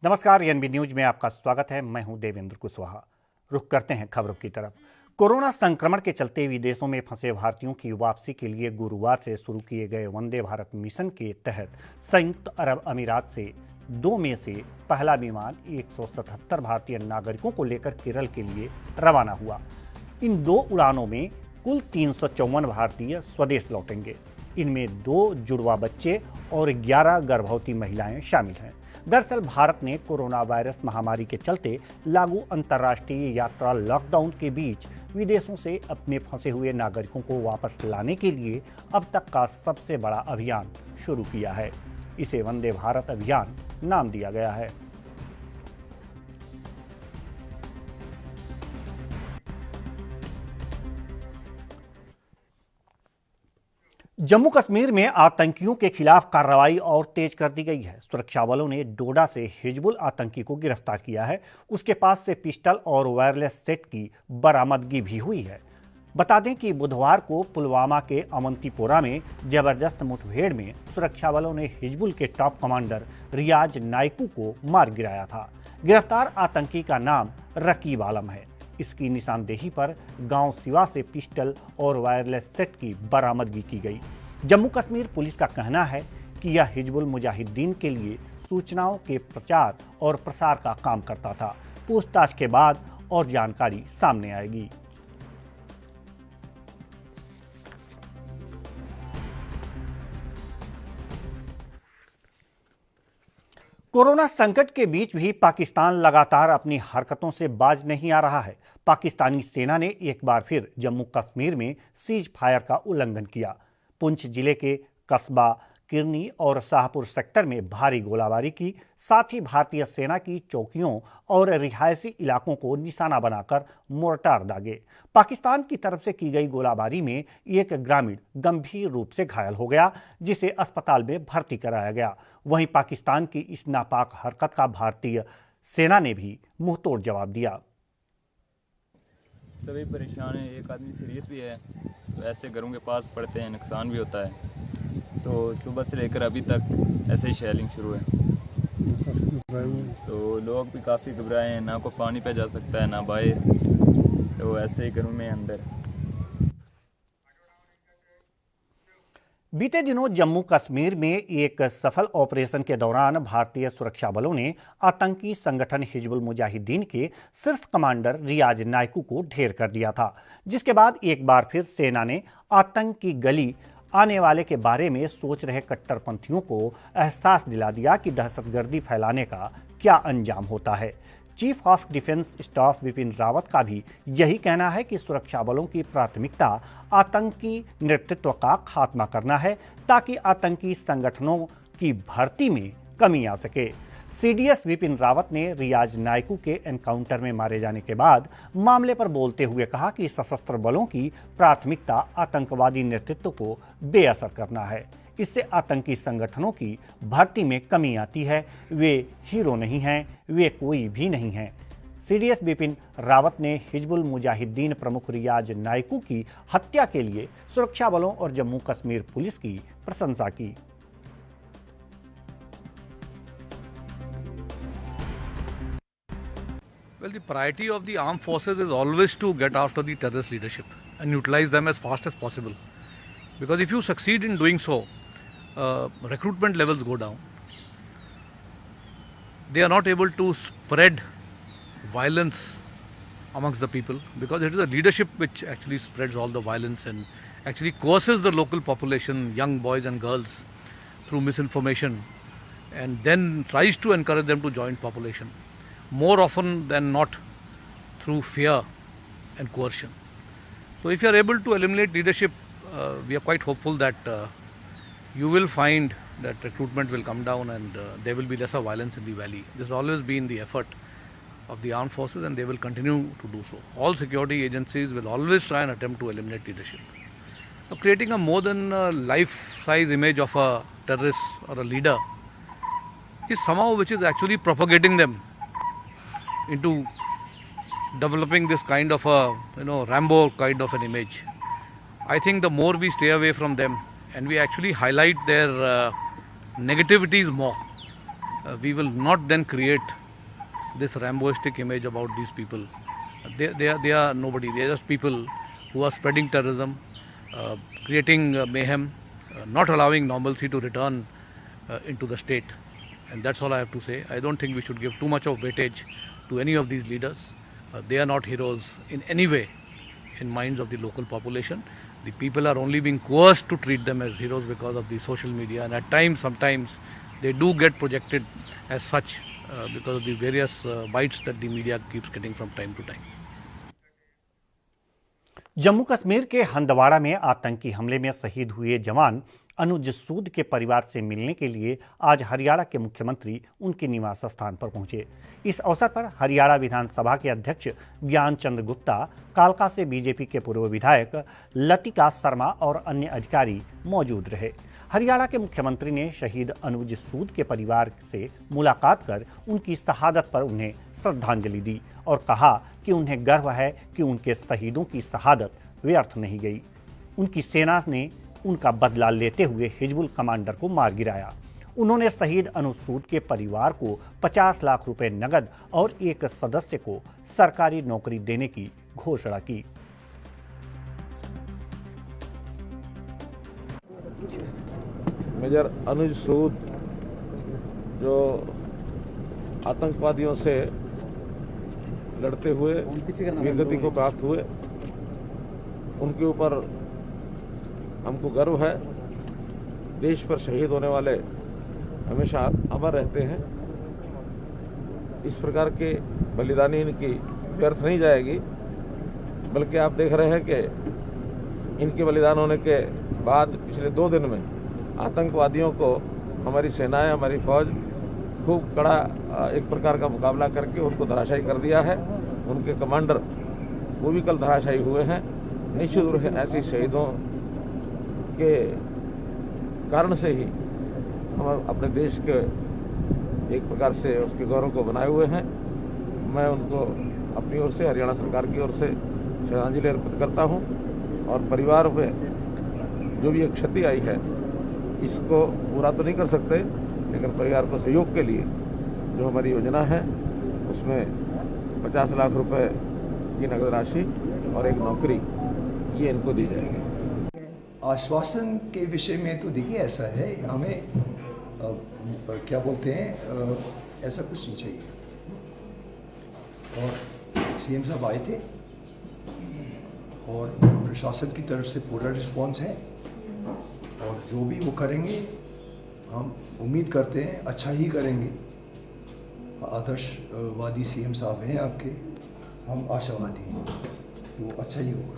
नमस्कार, NB news में आपका स्वागत है। मैं हूं देवेंद्र कुशवाहा। रुख करते हैं खबरों की तरफ। कोरोना संक्रमण के चलते विदेशों में फंसे भारतीयों की वापसी के लिए गुरुवार से शुरू किए गए वंदे भारत मिशन के तहत संयुक्त अरब अमीरात से 2 मई से पहला विमान 177 भारतीय नागरिकों को लेकर केरल के लिए रवाना हुआ। इन 2 उड़ानों में कुल 354 भारतीय स्वदेश लौटेंगे। इनमें 2 जुड़वा बच्चे और 11 गर्भवती महिलाएं शामिल हैं। दरअसल भारत ने कोरोना वायरस महामारी के चलते लागू अंतर्राष्ट्रीय यात्रा लॉकडाउन के बीच विदेशों से अपने फंसे हुए नागरिकों को वापस लाने के लिए अब तक का सबसे बड़ा अभियान शुरू किया है। इसे वंदे भारत अभियान नाम दिया गया है। जम्मू कश्मीर में आतंकियों के खिलाफ कार्रवाई और तेज कर दी गई है। सुरक्षा बलों ने डोडा से हिजबुल आतंकी को गिरफ्तार किया है। उसके पास से पिस्टल और वायरलेस सेट की बरामदगी भी हुई है। बता दें कि बुधवार को पुलवामा के अवंतीपोरा में जबरदस्त मुठभेड़ में सुरक्षा बलों ने हिजबुल के टॉप कमांडर रियाज नाइकू को मार गिराया था। गिरफ्तार आतंकी का नाम रकीब आलम है। इसकी निशानदेही पर गांव सिवा से पिस्टल और वायरलेस सेट की बरामदगी की गई। जम्मू कश्मीर पुलिस का कहना है कि यह हिजबुल मुजाहिदीन के लिए सूचनाओं के प्रचार और प्रसार का काम करता था। पूछताछ के बाद और जानकारी सामने आएगी। कोरोना संकट के बीच भी पाकिस्तान लगातार अपनी हरकतों से बाज नहीं आ रहा है। पाकिस्तानी सेना ने एक बार फिर जम्मू कश्मीर में सीज फायर का उल्लंघन किया। पुंछ जिले के कस्बा किरनी और शाहपुर सेक्टर में भारी गोलाबारी की। साथ ही भारतीय सेना की चौकियों और रिहायशी इलाकों को निशाना बनाकर मोर्टार दागे। पाकिस्तान की तरफ से की गई गोलाबारी में एक ग्रामीण गंभीर रूप से घायल हो गया, जिसे अस्पताल में भर्ती कराया गया। वहीं पाकिस्तान की इस नापाक हरकत का भारतीय सेना ने भी मुंहतोड़ जवाब दिया। सभी परेशान हैं, एक आदमी सीरियस भी है, तो ऐसे घरों के पास पड़ते हैं, नुकसान भी होता है। तो सुबह से लेकर अभी तक ऐसे ही शेलिंग शुरू है, तो लोग भी काफ़ी घबराए हैं। ना को पानी पे जा सकता है ना बाहर, तो ऐसे ही घरों में अंदर। बीते दिनों जम्मू कश्मीर में एक सफल ऑपरेशन के दौरान भारतीय सुरक्षा बलों ने आतंकी संगठन हिजबुल मुजाहिदीन के शीर्ष कमांडर रियाज नाइकू को ढेर कर दिया था, जिसके बाद एक बार फिर सेना ने आतंक की गली आने वाले के बारे में सोच रहे कट्टरपंथियों को एहसास दिला दिया कि दहशतगर्दी फैलाने का क्या अंजाम होता है। Chief of defence staff Bipin Rawat का भी यही कहना है कि सुरक्षा बलों की प्राथमिकता आतंकी नेतृत्व का खात्मा करना है, ताकि आतंकी संगठनों की भर्ती में कमी आ सके। सीडीएस बिपिन रावत ने रियाज नाइकू के एनकाउंटर में मारे जाने के बाद मामले पर बोलते हुए कहा कि सशस्त्र बलों की प्राथमिकता आतंकवादी नेतृत्व को बेअसर करना है। इससे आतंकी संगठनों की भर्ती में कमी आती है। वे हीरो नहीं हैं, वे कोई भी नहीं हैं। सीडीएस बिपिन रावत ने हिजबुल मुजाहिदीन प्रमुख रियाज नाइकू की हत्या के लिए सुरक्षा बलों और जम्मू कश्मीर पुलिस की प्रशंसा की। Well, the priority of the armed forces is always to get after the terrorist leadership and utilize them as fast as possible. Because if you succeed in doing so, recruitment levels go down. They are not able to spread violence amongst the people, because it is the leadership which actually spreads all the violence and actually coerces the local population, young boys and girls, through misinformation, and then tries to encourage them to join population, more often than not through fear and coercion. So if you are able to eliminate leadership, we are quite hopeful that you will find that recruitment will come down and there will be lesser violence in the valley. This has always been the effort of the armed forces, and they will continue to do so. All security agencies will always try and attempt to eliminate leadership. So creating a more than life-size image of a terrorist or a leader is somehow which is actually propagating them into developing this kind of a Rambo kind of an image. I think the more we stay away from them and we actually highlight their negativities more, we will not then create this Ramboistic image about these people. They are nobody. They are just people who are spreading terrorism, creating mayhem, not allowing normalcy to return into the state. And that's all I have to say. I don't think we should give too much of weightage to any of these leaders. They are not heroes in any way in minds of the local population. The people are only being coerced to treat them as heroes because of the social media, and at times, sometimes they do get projected as such because of the various bites that the media keeps getting from time to time. Jammu Kashmir के हंदवाड़ा में आतंकी हमले में शहीद हुए जवान अनुज सूद के परिवार से मिलने के लिए आज हरियाणा के मुख्यमंत्री उनके निवास स्थान पर पहुंचे। इस अवसर पर हरियाणा विधानसभा के अध्यक्ष ज्ञान चंद गुप्ता, कालका से बीजेपी के पूर्व विधायक लतिका शर्मा और अन्य अधिकारी मौजूद रहे। हरियाणा के मुख्यमंत्री ने शहीद अनुज सूद के परिवार से मुलाकात कर उनकी शहादत पर उन्हें श्रद्धांजलि दी और कहा कि उन्हें गर्व है कि उनके शहीदों की शहादत व्यर्थ नहीं गई। उनकी सेना ने उनका बदला लेते हुए हिजबुल कमांडर को मार गिराया। उन्होंने शहीद अनुज सूद के परिवार को 50 लाख रुपए नगद और एक सदस्य को सरकारी नौकरी देने की घोषणा की। मेजर अनुज सूद जो आतंकवादियों से लड़ते हुए वीरगति को प्राप्त हुए, उनके ऊपर हमको गर्व है। देश पर शहीद होने वाले हमेशा अमर रहते हैं। इस प्रकार के बलिदानी इनकी व्यर्थ नहीं जाएगी, बल्कि आप देख रहे हैं कि इनके बलिदान होने के बाद पिछले 2 दिन में आतंकवादियों को हमारी सेनाएं, हमारी फौज खूब कड़ा एक प्रकार का मुकाबला करके उनको धराशायी कर दिया है। उनके कमांडर वो भी कल धराशायी हुए हैं। निश्चित रूप से ऐसी शहीदों के कारण से ही हम अपने देश के एक प्रकार से उसके गौरव को बनाए हुए हैं। मैं उनको अपनी ओर से, हरियाणा सरकार की ओर से श्रद्धांजलि अर्पित करता हूं और परिवार में जो भी एक क्षति आई है इसको पूरा तो नहीं कर सकते, लेकिन परिवार को सहयोग के लिए जो हमारी योजना है उसमें 50 लाख रुपए की नगद राशि और एक नौकरी ये इनको दी जाएगी। आश्वासन के विषय में तो देखिए ऐसा है, हमें क्या बोलते हैं, ऐसा कुछ नहीं चाहिए। और सीएम साहब आए थे और प्रशासन की तरफ से पूरा रिस्पांस है और जो भी वो करेंगे हम उम्मीद करते हैं अच्छा ही करेंगे। आदर्शवादी सीएम साहब हैं आपके, हम आशावादी हैं वो अच्छा ही होगा।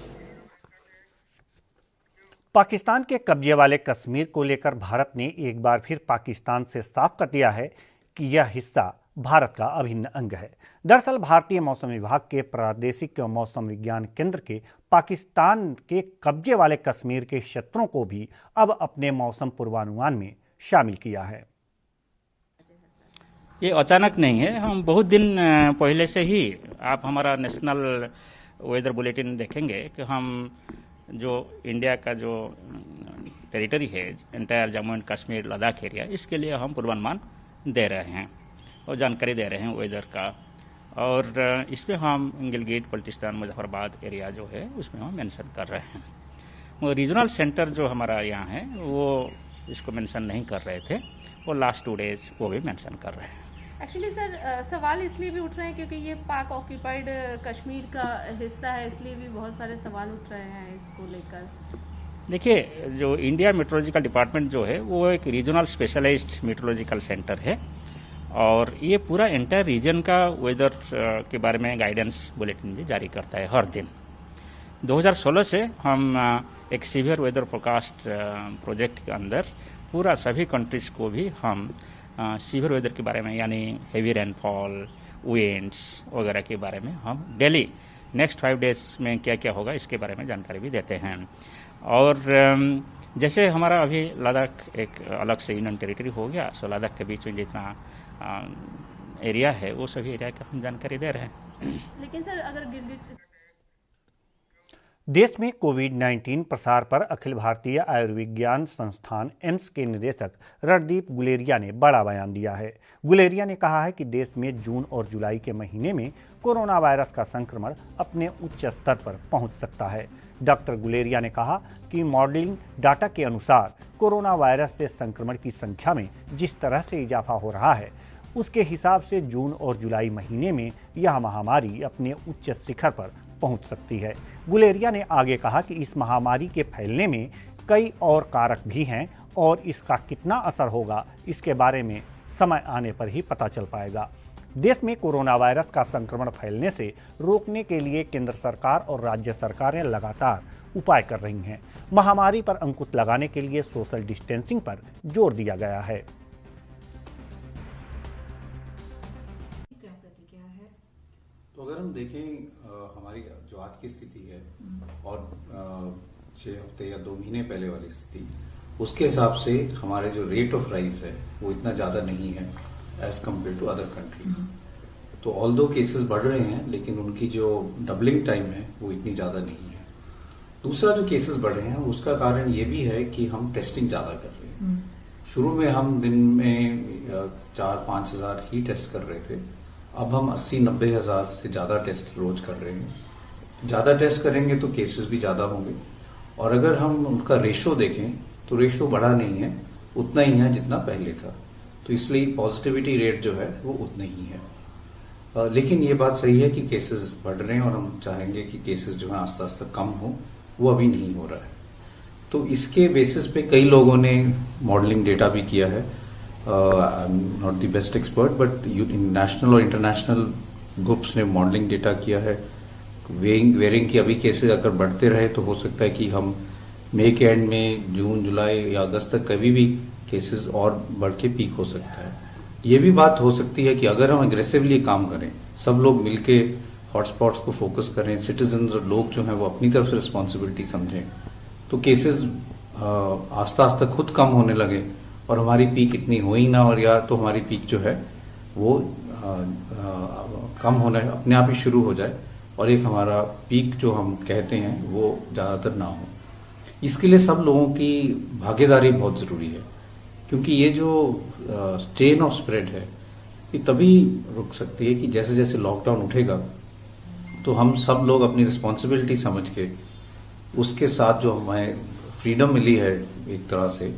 पाकिस्तान के कब्जे वाले कश्मीर को लेकर भारत ने एक बार फिर पाकिस्तान से साफ कर दिया है कि यह हिस्सा भारत का अभिन्न अंग है। दरअसल भारतीय मौसम विभाग के प्रादेशिक मौसम विज्ञान केंद्र के पाकिस्तान के कब्जे वाले कश्मीर के क्षेत्रों को भी अब अपने मौसम पूर्वानुमान में शामिल किया है। ये अचानक नहीं है, हम बहुत दिन पहले से ही, आप हमारा नेशनल वेदर बुलेटिन देखेंगे कि हम जो इंडिया का जो टेरिटरी है, entire Jammu and Kashmir Ladakh area, इसके लिए हम पूर्वानुमान दे रहे हैं और जानकारी दे रहे हैं वेदर का। और इसमें हम गिलगित, बल्टिस्तान, मुजफ्फराबाद एरिया जो है उसमें हम मेंशन कर रहे हैं। वो रीजनल सेंटर जो हमारा यहाँ है वो इसको मेंशन नहीं कर रहे थे, वो लास्ट 2 डेज वो भी मेंशन कर रहे हैं। एक्चुअली सर सवाल इसलिए भी उठ रहे हैं क्योंकि ये पाक ऑक्यूपाइड कश्मीर का हिस्सा है, इसलिए भी बहुत सारे सवाल उठ रहे हैं इसको लेकर। देखिए, जो इंडिया मेट्रोलॉजिकल डिपार्टमेंट जो है वो एक रीजनल स्पेशलाइज्ड मेट्रोलॉजिकल सेंटर है और ये पूरा एंटायर रीजन का वेदर के बारे में गाइडेंस बुलेटिन भी जारी करता है हर दिन। 2016 से हम एक सीवियर वेदर फोरकास्ट प्रोजेक्ट के अंदर पूरा सभी कंट्रीज को भी हम सीवियर वेदर के बारे में, यानी हेवी रेनफॉल, विंड्स वगैरह के बारे में हम डेली नेक्स्ट 5 डेज में क्या क्या होगा इसके बारे में जानकारी भी देते हैं। और जैसे हमारा अभी लद्दाख एक अलग से यूनियन टेरिटरी हो गया, सो लद्दाख के बीच में जितना एरिया है वो सभी एरिया का हम जानकारी दे रहे हैं। लेकिन सर अगर गिलगित देश में कोविड-19 प्रसार पर अखिल भारतीय आयुर्विज्ञान संस्थान एम्स के निदेशक रणदीप गुलेरिया ने बड़ा बयान दिया है। गुलेरिया ने कहा है कि देश में जून और जुलाई के महीने में कोरोना वायरस का संक्रमण अपने उच्च स्तर पर पहुंच सकता है। डॉक्टर गुलेरिया ने कहा कि मॉडलिंग डाटा के अनुसार कोरोना वायरस से संक्रमण की संख्या में जिस तरह से इजाफा हो रहा है, उसके हिसाब से जून और जुलाई महीने में यह महामारी अपने उच्च शिखर पर पहुंच सकती है। गुलेरिया ने आगे कहा कि इस महामारी के फैलने में कई और कारक भी हैं और इसका कितना असर होगा इसके बारे में समय आने पर ही पता चल पाएगा। देश में कोरोना वायरस का संक्रमण फैलने से रोकने के लिए केंद्र सरकार और राज्य सरकारें लगातार उपाय कर रही हैं। महामारी पर अंकुश लगाने के लिए सोशल डिस्टेंसिंग पर जोर दिया गया है। तो अगर हम देखें हमारी जो आज की स्थिति है और 6 हफ्ते या 2 महीने पहले वाली स्थिति, उसके हिसाब से हमारे जो रेट ऑफ राइज है वो इतना ज़्यादा नहीं है as compare to other countries. तो ऑल्दो केसेस बढ़ रहे हैं लेकिन उनकी जो डबलिंग टाइम है वो इतनी ज़्यादा नहीं है। दूसरा जो केसेस बढ़ रहे हैं उसका कारण ये भी है कि हम टेस्टिंग ज़्यादा कर रहे हैं। शुरू में हम दिन में 4-5 हज़ार ही टेस्ट कर रहे थे, अब हम 80-90 हज़ार से ज़्यादा टेस्ट रोज कर रहे हैं। ज़्यादा टेस्ट करेंगे तो केसेस भी ज़्यादा होंगे और अगर हम उनका रेशो देखें तो रेशो बढ़ा नहीं है, उतना ही है जितना पहले था। तो इसलिए पॉजिटिविटी रेट जो है वो उतना ही है। लेकिन ये बात सही है कि केसेस बढ़ रहे हैं और हम चाहेंगे कि केसेस जो है आस्ते आस्ते कम हो, वो अभी नहीं हो रहा है। तो इसके बेसिस पे कई लोगों ने मॉडलिंग डेटा भी किया है। Not the best expert but national और इंटरनेशनल ग्रुप्स ने मॉडलिंग डेटा किया है। वेरिंग की अभी केसेस अगर बढ़ते रहे तो हो सकता है कि हम मई के एंड में जून, जुलाई या अगस्त तक कभी भी केसेस और बढ़ के पीक हो सकता है। ये भी बात हो सकती है कि अगर हम एग्रेसिवली काम करें, सब लोग मिलके हॉटस्पॉट्स को फोकस करें, सिटीजन और लोग जो हैं वो अपनी तरफ से रिस्पॉन्सिबिलिटी समझें, तो केसेस आस्ता आस्ता खुद कम होने लगे और हमारी पीक इतनी हो ही ना, और या तो हमारी पीक जो है वो कम होना अपने आप ही शुरू हो जाए और एक हमारा पीक जो हम कहते हैं वो ज़्यादातर ना हो। इसके लिए सब लोगों की भागीदारी बहुत ज़रूरी है, क्योंकि ये जो चेन ऑफ स्प्रेड है ये तभी रुक सकती है कि जैसे जैसे लॉकडाउन उठेगा तो हम सब लोग अपनी रिस्पॉन्सिबिलिटी समझ के उसके साथ जो हमें फ्रीडम मिली है एक तरह से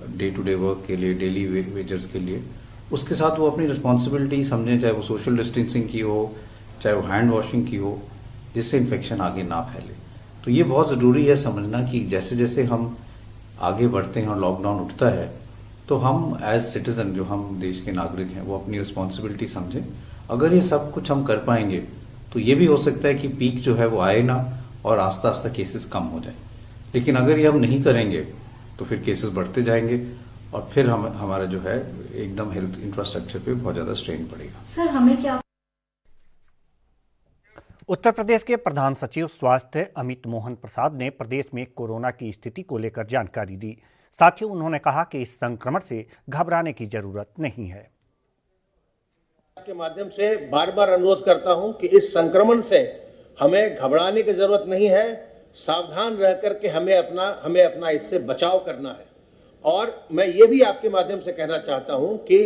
डे टू डे वर्क के लिए, डेली वेजर्स के लिए, उसके साथ वो अपनी रिस्पॉन्सिबिलिटी समझें, चाहे वो सोशल डिस्टेंसिंग की हो, चाहे वो हैंड वॉशिंग की हो, जिससे इन्फेक्शन आगे ना फैले। तो ये बहुत ज़रूरी है समझना कि जैसे जैसे हम आगे बढ़ते हैं और लॉकडाउन उठता है तो हम एज सिटीजन, जो हम देश के नागरिक हैं, वो अपनी रिस्पॉन्सिबिलिटी समझें। अगर ये सब कुछ हम कर पाएंगे तो ये भी हो सकता है कि पीक जो है वो आए ना और आस्ता आस्ता केसेस कम हो जाए। लेकिन अगर ये हम नहीं करेंगे तो फिर केसेस बढ़ते जाएंगे और फिर हमारा जो है एकदम हेल्थ इंफ्रास्ट्रक्चर पे बहुत ज़्यादा स्ट्रेन पड़ेगा। सर हमें क्या उत्तर प्रदेश के प्रधान सचिव स्वास्थ्य अमित मोहन प्रसाद ने प्रदेश में कोरोना की स्थिति को लेकर जानकारी दी। साथ ही उन्होंने कहा कि इस संक्रमण से घबराने की जरूरत नहीं है। के माध्यम से बार बार अनुरोध करता हूं कि इस संक्रमण से हमें घबराने की जरूरत नहीं है। सावधान रह करके हमें अपना इससे बचाव करना है। और मैं ये भी आपके माध्यम से कहना चाहता हूं कि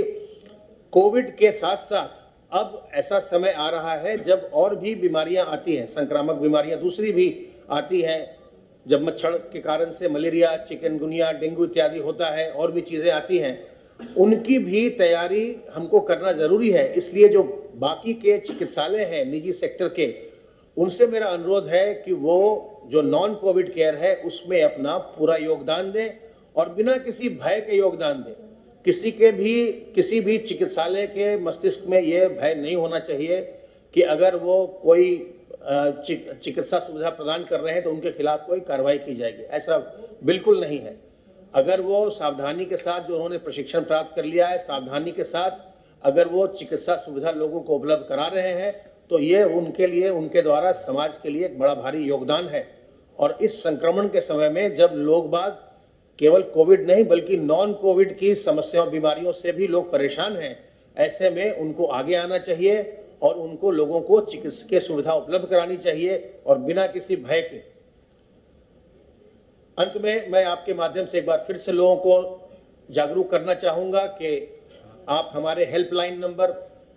कोविड के साथ साथ अब ऐसा समय आ रहा है जब और भी बीमारियां आती हैं, संक्रामक बीमारियां दूसरी भी आती हैं। जब मच्छर के कारण से मलेरिया, चिकनगुनिया, डेंगू इत्यादि होता है, और भी चीजें आती हैं, उनकी भी तैयारी हमको करना जरूरी है। इसलिए जो बाकी के चिकित्सालय हैं निजी सेक्टर के, उनसे मेरा अनुरोध है कि वो जो नॉन कोविड केयर है उसमें अपना पूरा योगदान दें और बिना किसी भय के योगदान दें। किसी भी चिकित्सालय के मस्तिष्क में यह भय नहीं होना चाहिए कि अगर वो कोई चिकित्सा सुविधा प्रदान कर रहे हैं तो उनके खिलाफ कोई कार्रवाई की जाएगी। ऐसा बिल्कुल नहीं है। अगर वो सावधानी के साथ, जो उन्होंने प्रशिक्षण प्राप्त कर लिया है, सावधानी के साथ अगर वो चिकित्सा सुविधा लोगों को उपलब्ध करा रहे हैं तो ये उनके लिए, उनके द्वारा समाज के लिए एक बड़ा भारी योगदान है। और इस संक्रमण के समय में जब लोग बाग केवल कोविड नहीं बल्कि नॉन कोविड की समस्याओं, बीमारियों से भी लोग परेशान हैं, ऐसे में उनको आगे आना चाहिए और उनको लोगों को चिकित्सकीय सुविधा उपलब्ध करानी चाहिए और बिना किसी भय के अंत में मैं आपके माध्यम से एक बार फिर से लोगों को जागरूक करना चाहूंगा कि आप हमारे हेल्पलाइन नंबर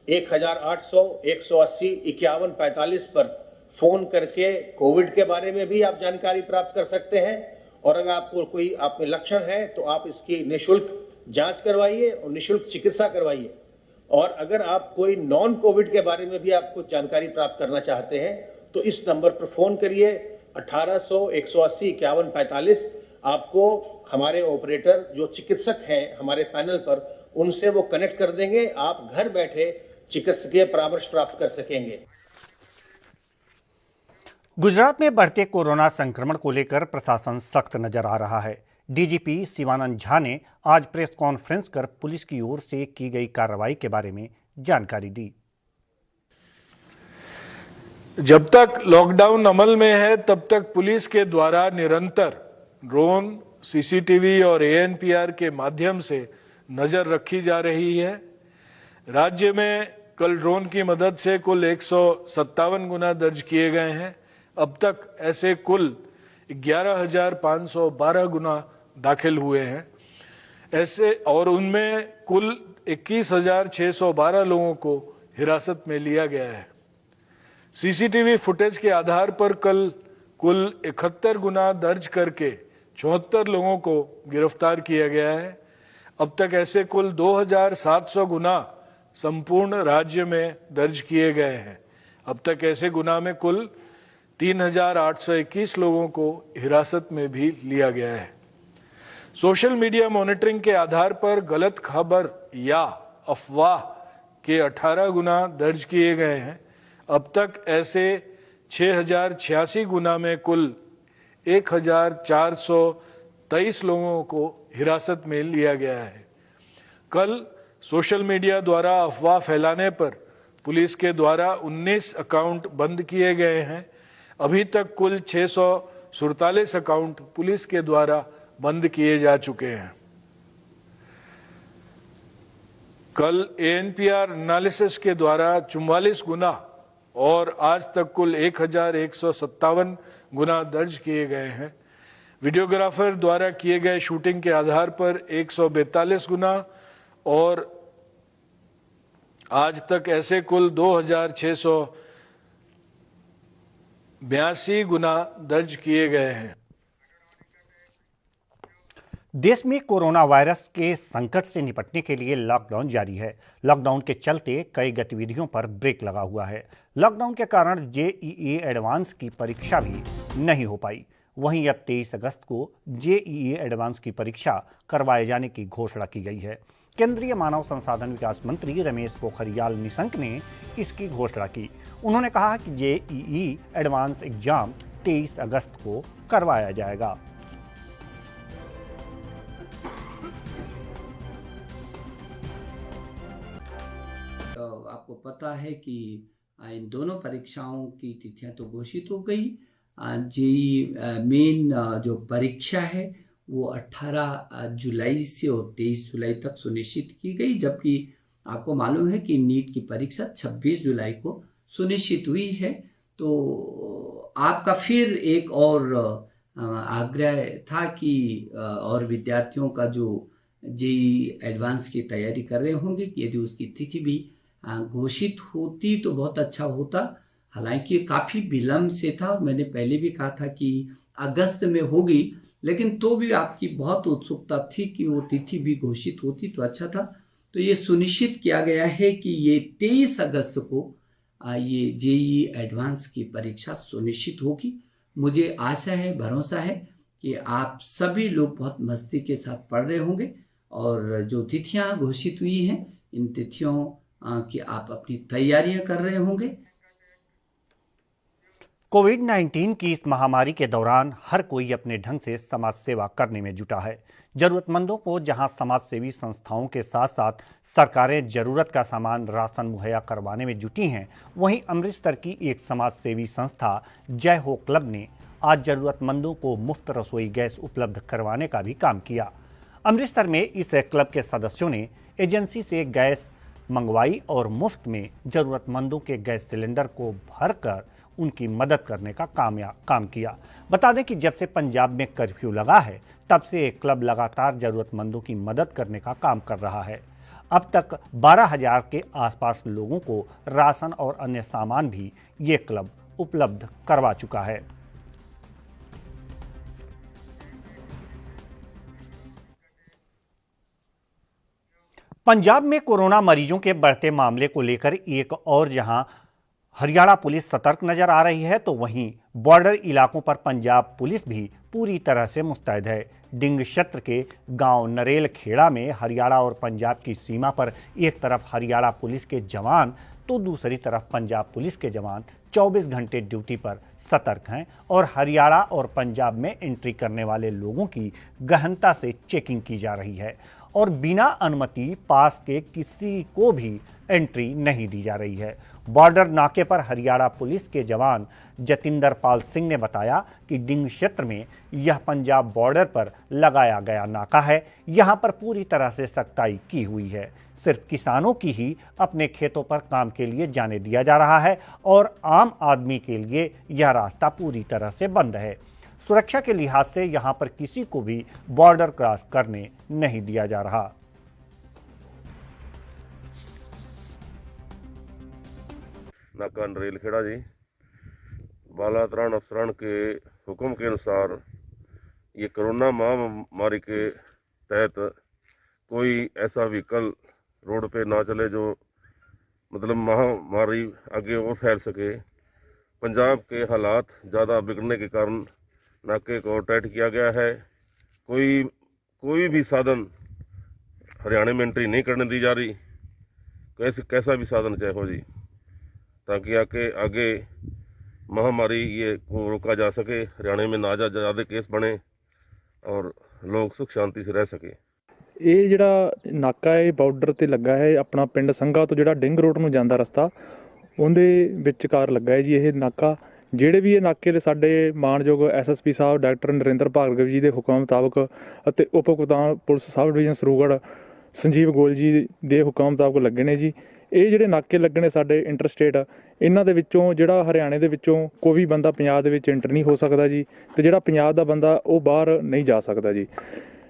1800 180 5145 पर फोन करके कोविड के बारे में भी आप जानकारी प्राप्त कर सकते हैं, और अगर आपको कोई आप में लक्षण है तो आप इसकी निःशुल्क जांच करवाइए और निःशुल्क चिकित्सा करवाइए। और अगर आप कोई नॉन कोविड के बारे में भी आपको जानकारी प्राप्त करना चाहते हैं तो इस नंबर पर फोन करिए 1800 180 5145। आपको हमारे ऑपरेटर जो चिकित्सक हैं हमारे पैनल पर, उनसे वो कनेक्ट कर देंगे। आप घर बैठे चिकित्सकीय परामर्श प्राप्त कर सकेंगे। गुजरात में बढ़ते कोरोना संक्रमण को लेकर प्रशासन सख्त नजर आ रहा है। डीजीपी शिवानंद झा ने आज प्रेस कॉन्फ्रेंस कर पुलिस की ओर से की गई कार्रवाई के बारे में जानकारी दी। जब तक लॉकडाउन अमल में है तब तक पुलिस के द्वारा निरंतर ड्रोन, सीसीटीवी और एएनपीआर के माध्यम से नजर रखी जा रही है। राज्य में कल ड्रोन की मदद से कुल 157 गुना दर्ज किए गए हैं। अब तक ऐसे कुल 11,512 गुना दाखिल हुए हैं ऐसे, और उनमें कुल 21,612 लोगों को हिरासत में लिया गया है। सीसीटीवी फुटेज के आधार पर कल कुल 71 गुना दर्ज करके 74 लोगों को गिरफ्तार किया गया है। अब तक ऐसे कुल 2,700 गुना संपूर्ण राज्य में दर्ज किए गए हैं। अब तक ऐसे गुना में कुल 3,821 लोगों को हिरासत में भी लिया गया है। सोशल मीडिया मॉनिटरिंग के आधार पर गलत खबर या अफवाह के 18 गुना दर्ज किए गए हैं। अब तक ऐसे 6,086 गुना में कुल 1,423 लोगों को हिरासत में लिया गया है। कल सोशल मीडिया द्वारा अफवाह फैलाने पर पुलिस के द्वारा 19 अकाउंट बंद किए गए हैं। अभी तक कुल 647 अकाउंट पुलिस के द्वारा बंद किए जा चुके हैं। कल एएनपीआर एनालिसिस के द्वारा 44 गुना और आज तक कुल 1,157 गुना दर्ज किए गए हैं। वीडियोग्राफर द्वारा किए गए शूटिंग के आधार पर 142 गुना और आज तक ऐसे कुल 2,682 गुना दर्ज किए गए हैं। देश में कोरोना वायरस के संकट से निपटने के लिए लॉकडाउन जारी है। लॉकडाउन के चलते कई गतिविधियों पर ब्रेक लगा हुआ है। लॉकडाउन के कारण जेईई एडवांस की परीक्षा भी नहीं हो पाई। वहीं अब 23 अगस्त को जेईई एडवांस की परीक्षा करवाए जाने की घोषणा की गई है। केंद्रीय मानव संसाधन विकास मंत्री रमेश पोखरियाल निशंक ने इसकी घोषणा की। उन्होंने कहा कि जेईई एडवांस एग्जाम 23 अगस्त को करवाया जाएगा। तो आपको पता है कि इन दोनों परीक्षाओं की तिथियां तो घोषित हो गई। जेईई मेन जो परीक्षा है वो 18 जुलाई से और 23 जुलाई तक सुनिश्चित की गई, जबकि आपको मालूम है कि नीट की परीक्षा 26 जुलाई को सुनिश्चित हुई है। तो आपका फिर एक और आग्रह था कि और विद्यार्थियों का जो जेईई एडवांस की तैयारी कर रहे होंगे कि यदि उसकी तिथि भी घोषित होती तो बहुत अच्छा होता। हालांकि काफ़ी विलम्ब से था और मैंने पहले भी कहा था कि अगस्त में होगी, लेकिन तो भी आपकी बहुत उत्सुकता थी कि वो तिथि भी घोषित होती तो अच्छा था। तो ये सुनिश्चित किया गया है कि ये 23 अगस्त को ये जेईई एडवांस की परीक्षा सुनिश्चित होगी। मुझे आशा है, भरोसा है कि आप सभी लोग बहुत मस्ती के साथ पढ़ रहे होंगे और जो तिथियां घोषित हुई हैं इन तिथियों की आप अपनी तैयारियां कर रहे होंगे। कोविड-19 की इस महामारी के दौरान हर कोई अपने ढंग से समाज सेवा करने में जुटा है। जरूरतमंदों को जहां समाज सेवी संस्थाओं के साथ साथ सरकारें जरूरत का सामान राशन मुहैया करवाने में जुटी हैं, वहीं अमृतसर की एक समाज सेवी संस्था जय हो क्लब ने आज जरूरतमंदों को मुफ्त रसोई गैस उपलब्ध करवाने का भी काम किया। अमृतसर में इस क्लब के सदस्यों ने एजेंसी से गैस मंगवाई और मुफ्त में जरूरतमंदों के गैस सिलेंडर को भरकर उनकी मदद करने का काम किया। बता दें कि जब से पंजाब में कर्फ्यू लगा है तब से ये क्लब लगातार जरूरतमंदों की मदद करने का काम कर रहा है। अब तक 12,000 के आसपास लोगों को राशन और अन्य सामान भी ये क्लब उपलब्ध करवा चुका है। पंजाब में कोरोना मरीजों के बढ़ते मामले को लेकर एक और जहां हरियाणा पुलिस सतर्क नजर आ रही है, तो वहीं बॉर्डर इलाकों पर पंजाब पुलिस भी पूरी तरह से मुस्तैद है। डिंग क्षेत्र के गांव नरेल खेड़ा में हरियाणा और पंजाब की सीमा पर एक तरफ हरियाणा पुलिस के जवान तो दूसरी तरफ पंजाब पुलिस के जवान 24 घंटे ड्यूटी पर सतर्क हैं और हरियाणा और पंजाब में एंट्री करने वाले लोगों की गहनता से चेकिंग की जा रही है और बिना अनुमति पास के किसी को भी एंट्री नहीं दी जा रही है। बॉर्डर नाके पर हरियाणा पुलिस के जवान जतिंदर पाल सिंह ने बताया कि डिंग क्षेत्र में यह पंजाब बॉर्डर पर लगाया गया नाका है। यहां पर पूरी तरह से सख्ताई की हुई है। सिर्फ किसानों की ही अपने खेतों पर काम के लिए जाने दिया जा रहा है और आम आदमी के लिए यह रास्ता पूरी तरह से बंद है। सुरक्षा के लिहाज से यहां पर किसी को भी बॉर्डर क्रॉस करने नहीं दिया जा रहा। नाका नरेल खेड़ा जी, बालातरान अफसरान के हुक्म के अनुसार ये कोरोना महामारी के तहत कोई ऐसा व्हीकल रोड पे ना चले जो मतलब महामारी आगे और फैल सके। पंजाब के हालात ज़्यादा बिगड़ने के कारण नाके को टाइट किया गया है। कोई भी साधन हरियाणा में एंट्री नहीं करने दी जा रही, कैसा भी साधन चाहे हो जी, ताकि आगे महामारी ये को रोका जा सके, हरियाणा में ना ज़्यादा केस बने और लोग सुख शांति से रह सके। ਇਹ ਜਿਹੜਾ ਨਾਕਾ ਹੈ ਬਾਰਡਰ ਤੇ ਲੱਗਾ ਹੈ ਆਪਣਾ ਪਿੰਡ ਸੰਘਾ ਤੋਂ ਜਿਹੜਾ ਡਿੰਗ ਰੋਡ ਨੂੰ ਜਾਂਦਾ ਰਸਤਾ ਉਹਦੇ ਵਿਚਕਾਰ ਲੱਗਾ ਹੈ ਜੀ ਇਹ ਨਾਕਾ। ਜਿਹੜੇ ਵੀ ਇਹ ਨਾਕੇ ਦੇ ਸਾਡੇ ਮਾਨਯੋਗ ਐਸਐਸਪੀ ਸਾਹਿਬ ਡਾਕਟਰ ਨਰਿੰਦਰ ਭਾਰਗਵ ਜੀ ਦੇ ਹੁਕਮ ਮੁਤਾਬਕ ਅਤੇ ਉਪ ਕਪਤਾਨ police sub division Sarugarh Sanjeev Goyal ji ਦੇ ਹੁਕਮ ਮੁਤਾਬਕ ਲੱਗੇ ਨੇ ਜੀ। ਇਹ ਜਿਹੜੇ ਨਾਕੇ ਲੱਗਣੇ ਸਾਡੇ ਇੰਟਰਸਟੇਟ ਇਹਨਾਂ ਦੇ ਵਿੱਚੋਂ ਜਿਹੜਾ ਹਰਿਆਣੇ ਦੇ ਵਿੱਚੋਂ ਕੋਈ ਵੀ ਬੰਦਾ ਪੰਜਾਬ ਦੇ ਵਿੱਚ ਐਂਟਰ ਨਹੀਂ ਹੋ ਸਕਦਾ ਜੀ ਤੇ ਜਿਹੜਾ ਪੰਜਾਬ ਦਾ ਬੰਦਾ ਉਹ ਬਾਹਰ ਨਹੀਂ ਜਾ ਸਕਦਾ ਜੀ।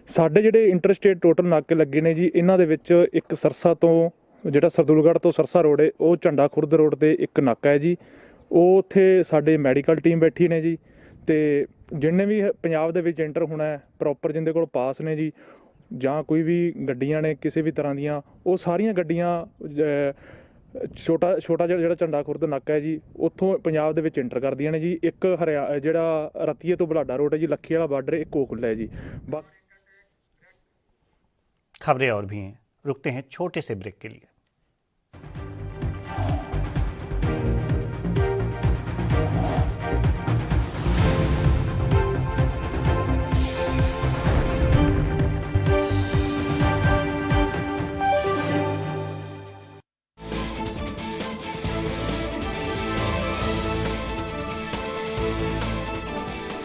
ਸਾਡੇ ਜਿਹੜੇ ਇੰਟਰਸਟੇਟ ਟੋਟਲ ਨਾਕੇ ਲੱਗੇ ਨੇ ਜੀ ਇਹਨਾਂ ਦੇ ਵਿੱਚ ਇੱਕ ਸਰਸਾ ਤੋਂ ਜਿਹੜਾ ਸਰਦੂਲਗੜ੍ਹ ਤੋਂ ਸਰਸਾ ਰੋਡ ਹੈ ਉਹ ਝੰਡਾ ਖੁਰਦ ਰੋਡ ਤੇ ਇੱਕ ਨਾਕਾ ਹੈ ਜੀ। ਉਹ ਉੱਥੇ ਸਾਡੇ ਮੈਡੀਕਲ ਟੀਮ ਬੈਠੀ ਨੇ ਜੀ ਤੇ ਜਿੰਨੇ ਵੀ ਪੰਜਾਬ ਦੇ ਵਿੱਚ ਐਂਟਰ ਹੋਣਾ ਹੈ ਪ੍ਰੋਪਰ ਜਿੰਦੇ ਕੋਲ ਪਾਸ ਨੇ ਜੀ ਜਾਂ ਕੋਈ ਵੀ ਗੱਡੀਆਂ ਨੇ ਕਿਸੇ ਵੀ ਤਰ੍ਹਾਂ ਦੀਆਂ ਉਹ ਸਾਰੀਆਂ ਗੱਡੀਆਂ ਛੋਟਾ ਜਿਹੜਾ ਝੰਡਾ ਖੁਰਦ ਨਾਕਾ ਹੈ ਜੀ ਉੱਥੋਂ ਪੰਜਾਬ ਦੇ ਵਿੱਚ ਐਂਟਰ ਕਰਦੀਆਂ ਨੇ ਜੀ। ਇੱਕ ਜਿਹੜਾ ਰਤੀਏ ਤੋਂ ਬਲਾਡਾ ਰੋਡ ਹੈ ਜੀ ਲੱਖੀ ਵਾਲਾ ਬਾਰਡਰ ਇੱਕ ਉਹ ਖੁੱਲ੍ਹਾ ਹੈ ਜੀ। खबरें और भी हैं, रुकते हैं छोटे से ब्रेक के लिए।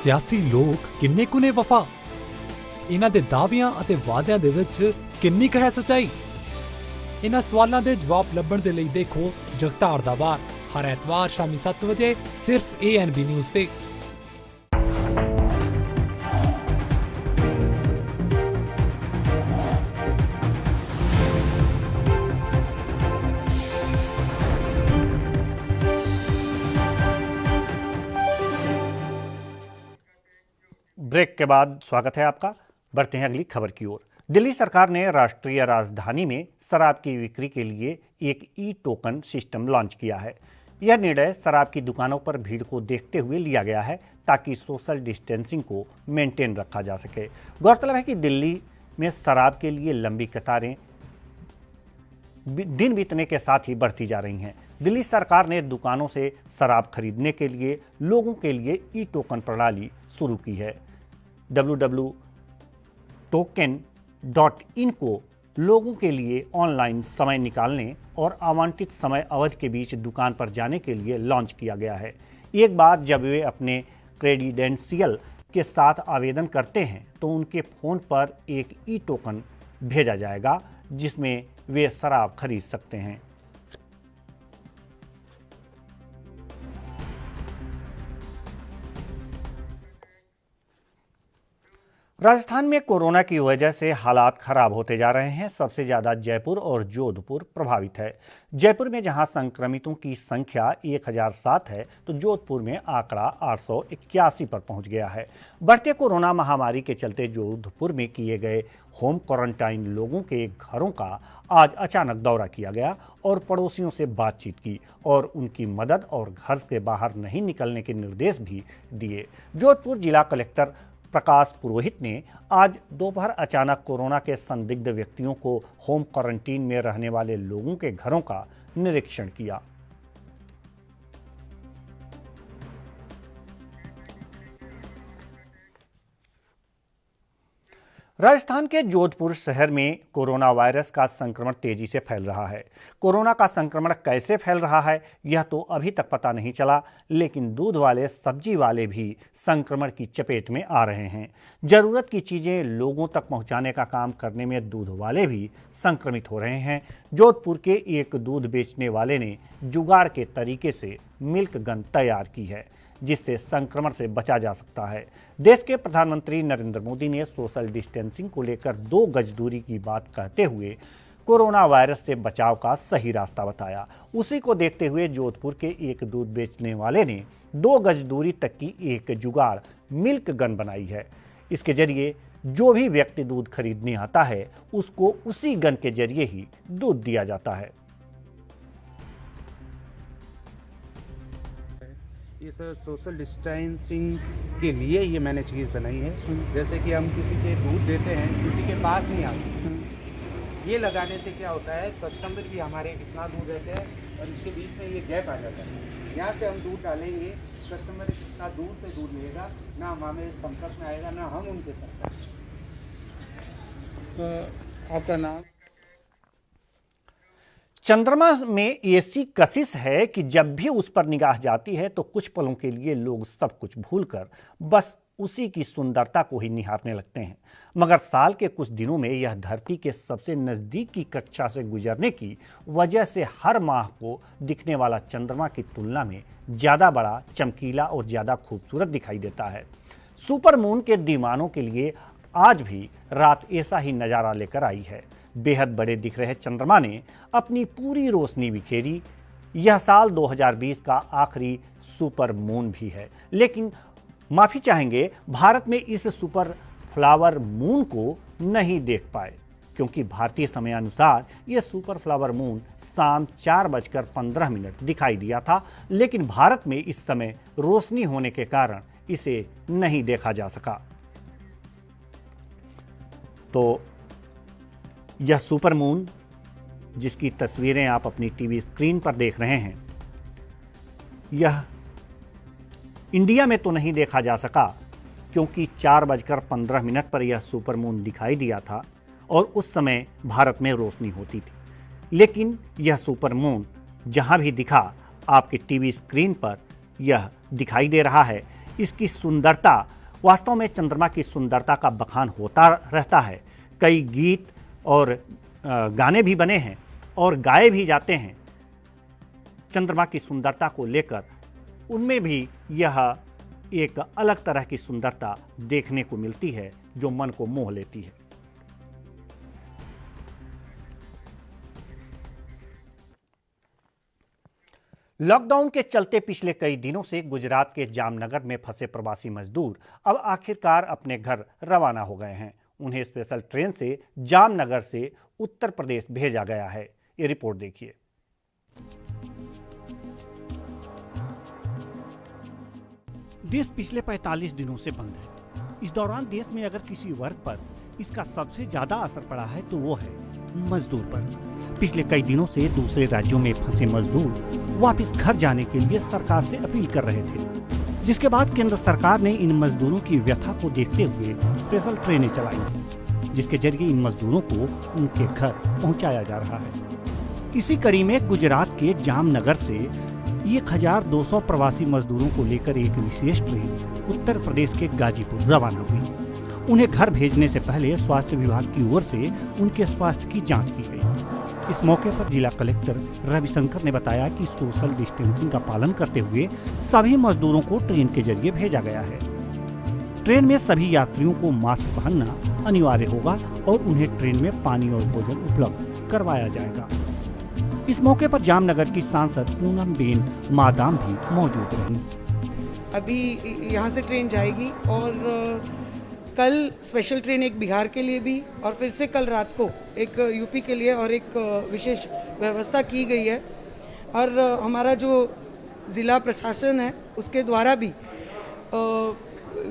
ਸਿਆਸੀ ਲੋਕ ਕਿੰਨੇ ਕੁ ਨੇ ਵਫਾ, ਇਹਨਾਂ ਦੇ ਦਾਅਵਿਆਂ ਅਤੇ ਵਾਅਦਿਆਂ ਦੇ ਵਿੱਚ ਕਿੰਨੀ ਕੁ ਹੈ ਸੱਚਾਈ। ਇਹਨਾਂ ਸਵਾਲਾਂ ਦੇ ਜਵਾਬ ਲੱਭਣ ਦੇ ਲਈ ਦੇਖੋ ਜਗਤਾਰ ਦਾ ਵਾਰ ਹਰ ਐਤਵਾਰ ਸ਼ਾਮੀ 7 ਵਜੇ ਸਿਰਫ ANB ਨਿਊਜ਼ ਤੇ। ब्रेक के बाद स्वागत है आपका। बढ़ते हैं अगली खबर की ओर। दिल्ली सरकार ने राष्ट्रीय राजधानी में शराब की बिक्री के लिए एक ई-टोकन सिस्टम लॉन्च किया है। यह निर्णय शराब की दुकानों पर भीड़ को देखते हुए लिया गया है ताकि सोशल डिस्टेंसिंग को मेंटेन रखा जा सके। गौरतलब है कि दिल्ली में शराब के लिए लंबी कतारें दिन बीतने के साथ ही बढ़ती जा रही हैं। दिल्ली सरकार ने दुकानों से शराब खरीदने के लिए लोगों के लिए ई-टोकन प्रणाली शुरू की है। www.token.in को लोगों के लिए ऑनलाइन समय निकालने और आवंटित समय अवधि के बीच दुकान पर जाने के लिए लॉन्च किया गया है। एक बार जब वे अपने क्रेडेंशियल के साथ आवेदन करते हैं तो उनके फ़ोन पर एक ई-टोकन भेजा जाएगा जिसमें वे शराब खरीद सकते हैं। राजस्थान में कोरोना की वजह से हालात खराब होते जा रहे हैं। सबसे ज्यादा जयपुर और जोधपुर प्रभावित है। जयपुर में जहां संक्रमितों की संख्या 1007 है तो जोधपुर में आंकड़ा 881 पर पहुंच गया है। बढ़ते कोरोना महामारी के चलते जोधपुर में किए गए होम क्वारंटाइन लोगों के घरों का आज अचानक दौरा किया गया और पड़ोसियों से बातचीत की और उनकी मदद और घर से बाहर नहीं निकलने के निर्देश भी दिए। जोधपुर जिला कलेक्टर प्रकाश पुरोहित ने आज दोपहर अचानक कोरोना के संदिग्ध व्यक्तियों को होम क्वारंटीन में रहने वाले लोगों के घरों का निरीक्षण किया। राजस्थान के जोधपुर शहर में कोरोना वायरस का संक्रमण तेजी से फैल रहा है। कोरोना का संक्रमण कैसे फैल रहा है यह तो अभी तक पता नहीं चला, लेकिन दूध वाले, सब्जी वाले भी संक्रमण की चपेट में आ रहे हैं। जरूरत की चीजें लोगों तक पहुंचाने का काम करने में दूध वाले भी संक्रमित हो रहे हैं। जोधपुर के एक दूध बेचने वाले ने जुगाड़ के तरीके से मिल्क गन तैयार की है जिससे संक्रमण से बचा जा सकता है। देश के प्रधानमंत्री नरेंद्र मोदी ने सोशल डिस्टेंसिंग को लेकर 2 गज दूरी की बात कहते हुए कोरोना वायरस से बचाव का सही रास्ता बताया। उसी को देखते हुए जोधपुर के एक दूध बेचने वाले ने 2 गज दूरी तक की एक जुगाड़ मिल्क गन बनाई है। इसके जरिए जो भी व्यक्ति दूध खरीदने आता है उसको उसी गन के जरिए ही दूध दिया जाता है। ये सर सोशल डिस्टेंसिंग के लिए ये मैंने चीज़ बनाई है। जैसे कि हम किसी के दूध देते हैं, किसी के पास नहीं आ सकते। ये लगाने से क्या होता है, कस्टमर भी हमारे कितना दूर रहते हैं और इसके बीच में ये गैप आ जाता है। यहाँ से हम दूध डालेंगे, कस्टमर कितना दूर से दूध लेगा, ना हमारे संपर्क में आएगा ना हम उनके संपर्क में। तो आपका नाम? चंद्रमा में ऐसी कशिश है कि जब भी उस पर निगाह जाती है तो कुछ पलों के लिए लोग सब कुछ भूलकर बस उसी की सुंदरता को ही निहारने लगते हैं। मगर साल के कुछ दिनों में यह धरती के सबसे नज़दीक की कक्षा से गुजरने की वजह से हर माह को दिखने वाला चंद्रमा की तुलना में ज़्यादा बड़ा, चमकीला और ज़्यादा खूबसूरत दिखाई देता है। सुपर मून के दीवानों के लिए आज भी रात ऐसा ही नज़ारा लेकर आई है। बेहद बड़े दिख रहे चंद्रमा ने अपनी पूरी रोशनी बिखेरी। यह साल 2020 का आखिरी सुपर मून भी है, लेकिन माफ़ी चाहेंगे, भारत में इस सुपर फ्लावर मून को नहीं देख पाए क्योंकि भारतीय समयानुसार यह सुपर फ्लावर मून शाम 4:15 दिखाई दिया था, लेकिन भारत में इस समय रोशनी होने के कारण इसे नहीं देखा जा सका। तो यह सुपर मून जिसकी तस्वीरें आप अपनी टीवी स्क्रीन पर देख रहे हैं, यह इंडिया में तो नहीं देखा जा सका क्योंकि 4:15 पर यह सुपर मून दिखाई दिया था और उस समय भारत में रोशनी होती थी। लेकिन यह सुपर मून जहां भी दिखा आपके टीवी स्क्रीन पर यह दिखाई दे रहा है। इसकी सुंदरता, वास्तव में चंद्रमा की सुंदरता का बखान होता रहता है। कई गीत और गाने भी बने हैं और गाए भी जाते हैं चंद्रमा की सुंदरता को लेकर। उनमें भी यह एक अलग तरह की सुंदरता देखने को मिलती है जो मन को मोह लेती है। लॉकडाउन के चलते पिछले कई दिनों से गुजरात के जामनगर में फंसे प्रवासी मजदूर अब आखिरकार अपने घर रवाना हो गए हैं। उन्हें स्पेशल ट्रेन से जामनगर से उत्तर प्रदेश भेजा गया है। ये रिपोर्ट देखिए। देश पिछले 45 दिनों से बंद है। इस दौरान देश में अगर किसी वर्ग पर इसका सबसे ज्यादा असर पड़ा है तो वो है मजदूर पर। पिछले कई दिनों से दूसरे राज्यों में फंसे मजदूर वापस घर जाने के लिए सरकार से अपील कर रहे थे, जिसके बाद केंद्र सरकार ने इन मजदूरों की व्यथा को देखते हुए स्पेशल ट्रेनें चलाई, जिसके जरिए इन मजदूरों को उनके घर पहुंचाया जा रहा है। इसी कड़ी में गुजरात के जामनगर से 1200 प्रवासी मजदूरों को लेकर एक विशेष ट्रेन उत्तर प्रदेश के गाजीपुर रवाना हुई। उन्हें घर भेजने से पहले स्वास्थ्य विभाग की ओर से उनके स्वास्थ्य की जांच की गई। इस मौके पर जिला कलेक्टर रविशंकर ने बताया कि सोशल डिस्टेंसिंग का पालन करते हुए सभी मजदूरों को ट्रेन के जरिए भेजा गया है। ट्रेन में सभी यात्रियों को मास्क पहनना अनिवार्य होगा और उन्हें ट्रेन में पानी और भोजन उपलब्ध करवाया जाएगा। इस मौके पर जामनगर की सांसद पूनम बेन मादाम भी मौजूद रहीं। अभी यहाँ से ट्रेन जाएगी और कल स्पेशल ट्रेन एक बिहार के लिए भी और फिर से कल रात को एक यूपी के लिए और एक विशेष व्यवस्था की गई है। और हमारा जो ज़िला प्रशासन है उसके द्वारा भी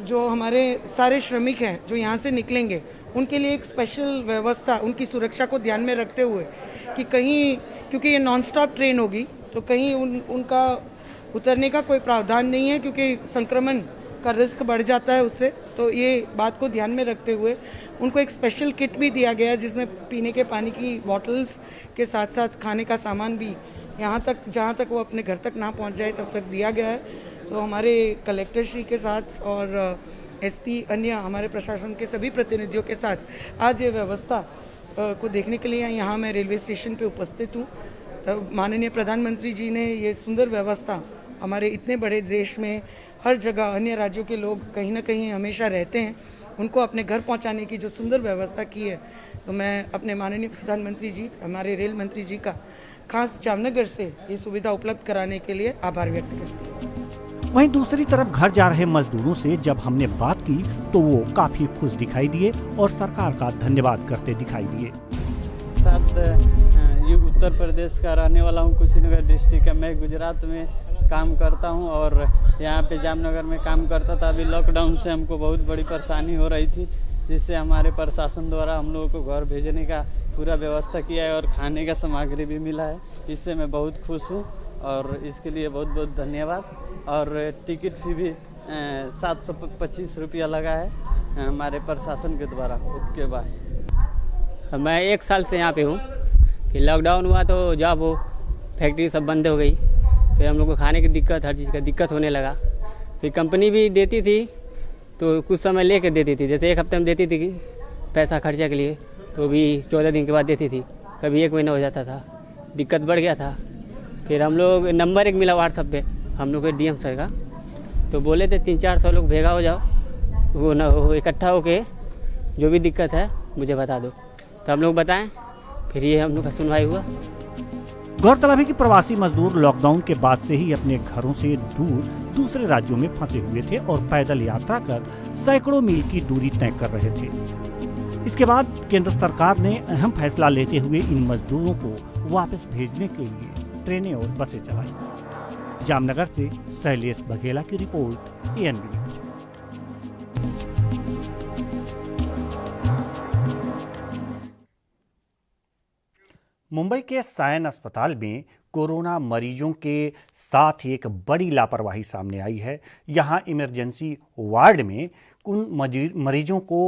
जो हमारे सारे श्रमिक हैं जो यहाँ से निकलेंगे उनके लिए एक स्पेशल व्यवस्था, उनकी सुरक्षा को ध्यान में रखते हुए कि कहीं, क्योंकि ये नॉन स्टॉप ट्रेन होगी तो कहीं उनका उतरने का कोई प्रावधान नहीं है, क्योंकि संक्रमण का रिस्क बढ़ जाता है उससे। तो ये बात को ध्यान में रखते हुए उनको एक स्पेशल किट भी दिया गया है जिसमें पीने के पानी की बॉटल्स के साथ साथ खाने का सामान भी यहाँ तक, जहाँ तक वो अपने घर तक ना पहुँच जाए तब तक दिया गया है। तो हमारे कलेक्टर श्री के साथ और एसपी, अन्य हमारे प्रशासन के सभी प्रतिनिधियों के साथ आज ये व्यवस्था को देखने के लिए यहाँ मैं रेलवे स्टेशन पे उपस्थित हूँ। तो माननीय प्रधानमंत्री जी ने ये सुंदर व्यवस्था हमारे इतने बड़े देश में हर जगह अन्य राज्यों के लोग कहीं ना कहीं हमेशा रहते हैं, उनको अपने घर पहुंचाने की जो सुंदर व्यवस्था की है, तो मैं अपने माननीय प्रधानमंत्री जी, हमारे रेल मंत्री जी का खास जामनगर से ये सुविधा उपलब्ध कराने के लिए आभार व्यक्त करती हूँ। वहीं दूसरी तरफ घर जा रहे मजदूरों से जब हमने बात की तो वो काफी खुश दिखाई दिए और सरकार का धन्यवाद करते दिखाई दिए। ये उत्तर प्रदेश का रहने वाला हूँ, कुशीनगर डिस्ट्रिक्ट का। मैं गुजरात में काम करता हूँ और यहाँ पे जामनगर में काम करता था। अभी लॉकडाउन से हमको बहुत बड़ी परेशानी हो रही थी, जिससे हमारे प्रशासन द्वारा हम लोगों को घर भेजने का पूरा व्यवस्था किया है और खाने का सामग्री भी मिला है। इससे मैं बहुत खुश हूँ और इसके लिए बहुत बहुत धन्यवाद। और टिकट फी भी 725 रुपया लगा है हमारे प्रशासन के द्वारा। उसके बाद मैं 1 साल से यहाँ पे हूँ। फिर लॉकडाउन हुआ तो जॉब फैक्ट्री सब बंद हो गई, फिर हम लोग को खाने की दिक्कत, हर चीज़ का दिक्कत होने लगा। फिर कंपनी भी देती थी तो कुछ समय ले कर देती थी, जैसे 1 हफ्ते में देती थी पैसा खर्चा के लिए, तो भी 14 दिन के बाद देती थी, कभी 1 महीना हो जाता था, दिक्कत बढ़ गया था। फिर हम लोग नंबर 1 मिला व्हाट्सएप पे हम लोग के डीएम सर का, तो बोले थे 300-400 लोग भेगा हो जाओ, वो इकट्ठा होके जो भी दिक्कत है मुझे बता दो। तो हम लोग बताएं, फिर ये हम लोग का सुनवाई हुआ। गौरतलब है कि प्रवासी मजदूर लॉकडाउन के बाद से ही अपने घरों से दूर दूसरे राज्यों में फंसे हुए थे और पैदल यात्रा कर सैकड़ों मील की दूरी तय कर रहे थे। इसके बाद केंद्र सरकार ने अहम फैसला लेते हुए इन मजदूरों को वापस भेजने के लिए ट्रेनें और बसें चलाई। जामनगर से शैलेश बघेला की रिपोर्ट, एएनबी न्यूज। मुंबई के सायन अस्पताल में कोरोना मरीजों के साथ एक बड़ी लापरवाही सामने आई है। यहां इमरजेंसी वार्ड में उन मरीजों को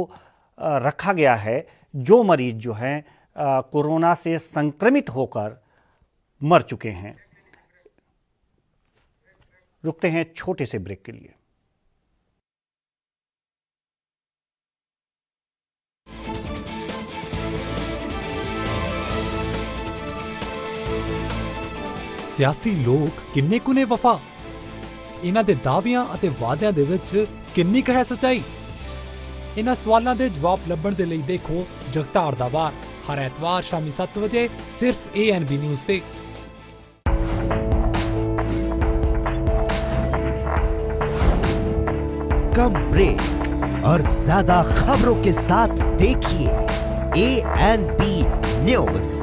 रखा गया है जो मरीज जो हैं कोरोना से संक्रमित होकर मर चुके हैं। रुकते हैं छोटे से ब्रेक के लिए। ਸਿਆਸੀ ਲੋਕ ਕਿੰਨੇ ਕੁ ਨੇ ਵਫਾ, ਇਹਨਾਂ ਦੇ ਦਾਅਵਿਆਂ ਅਤੇ ਵਾਅਦਿਆਂ ਦੇ ਵਿੱਚ ਕਿੰਨੀ ਕੁ ਹੈ ਸੱਚਾਈ। ਇਹਨਾਂ ਸਵਾਲਾਂ ਦੇ ਜਵਾਬ ਲੱਭਣ ਦੇ ਲਈ ਦੇਖੋ ਜਗਤਾਰ ਦਾ ਵਾਰ ਹਰ ਐਤਵਾਰ ਸ਼ਾਮੀ 7 ਵਜੇ ਸਿਰਫ ANB ਨਿਊਜ਼ ਤੇ। कम ब्रेक और ज्यादा खबरों के साथ देखिए ANB news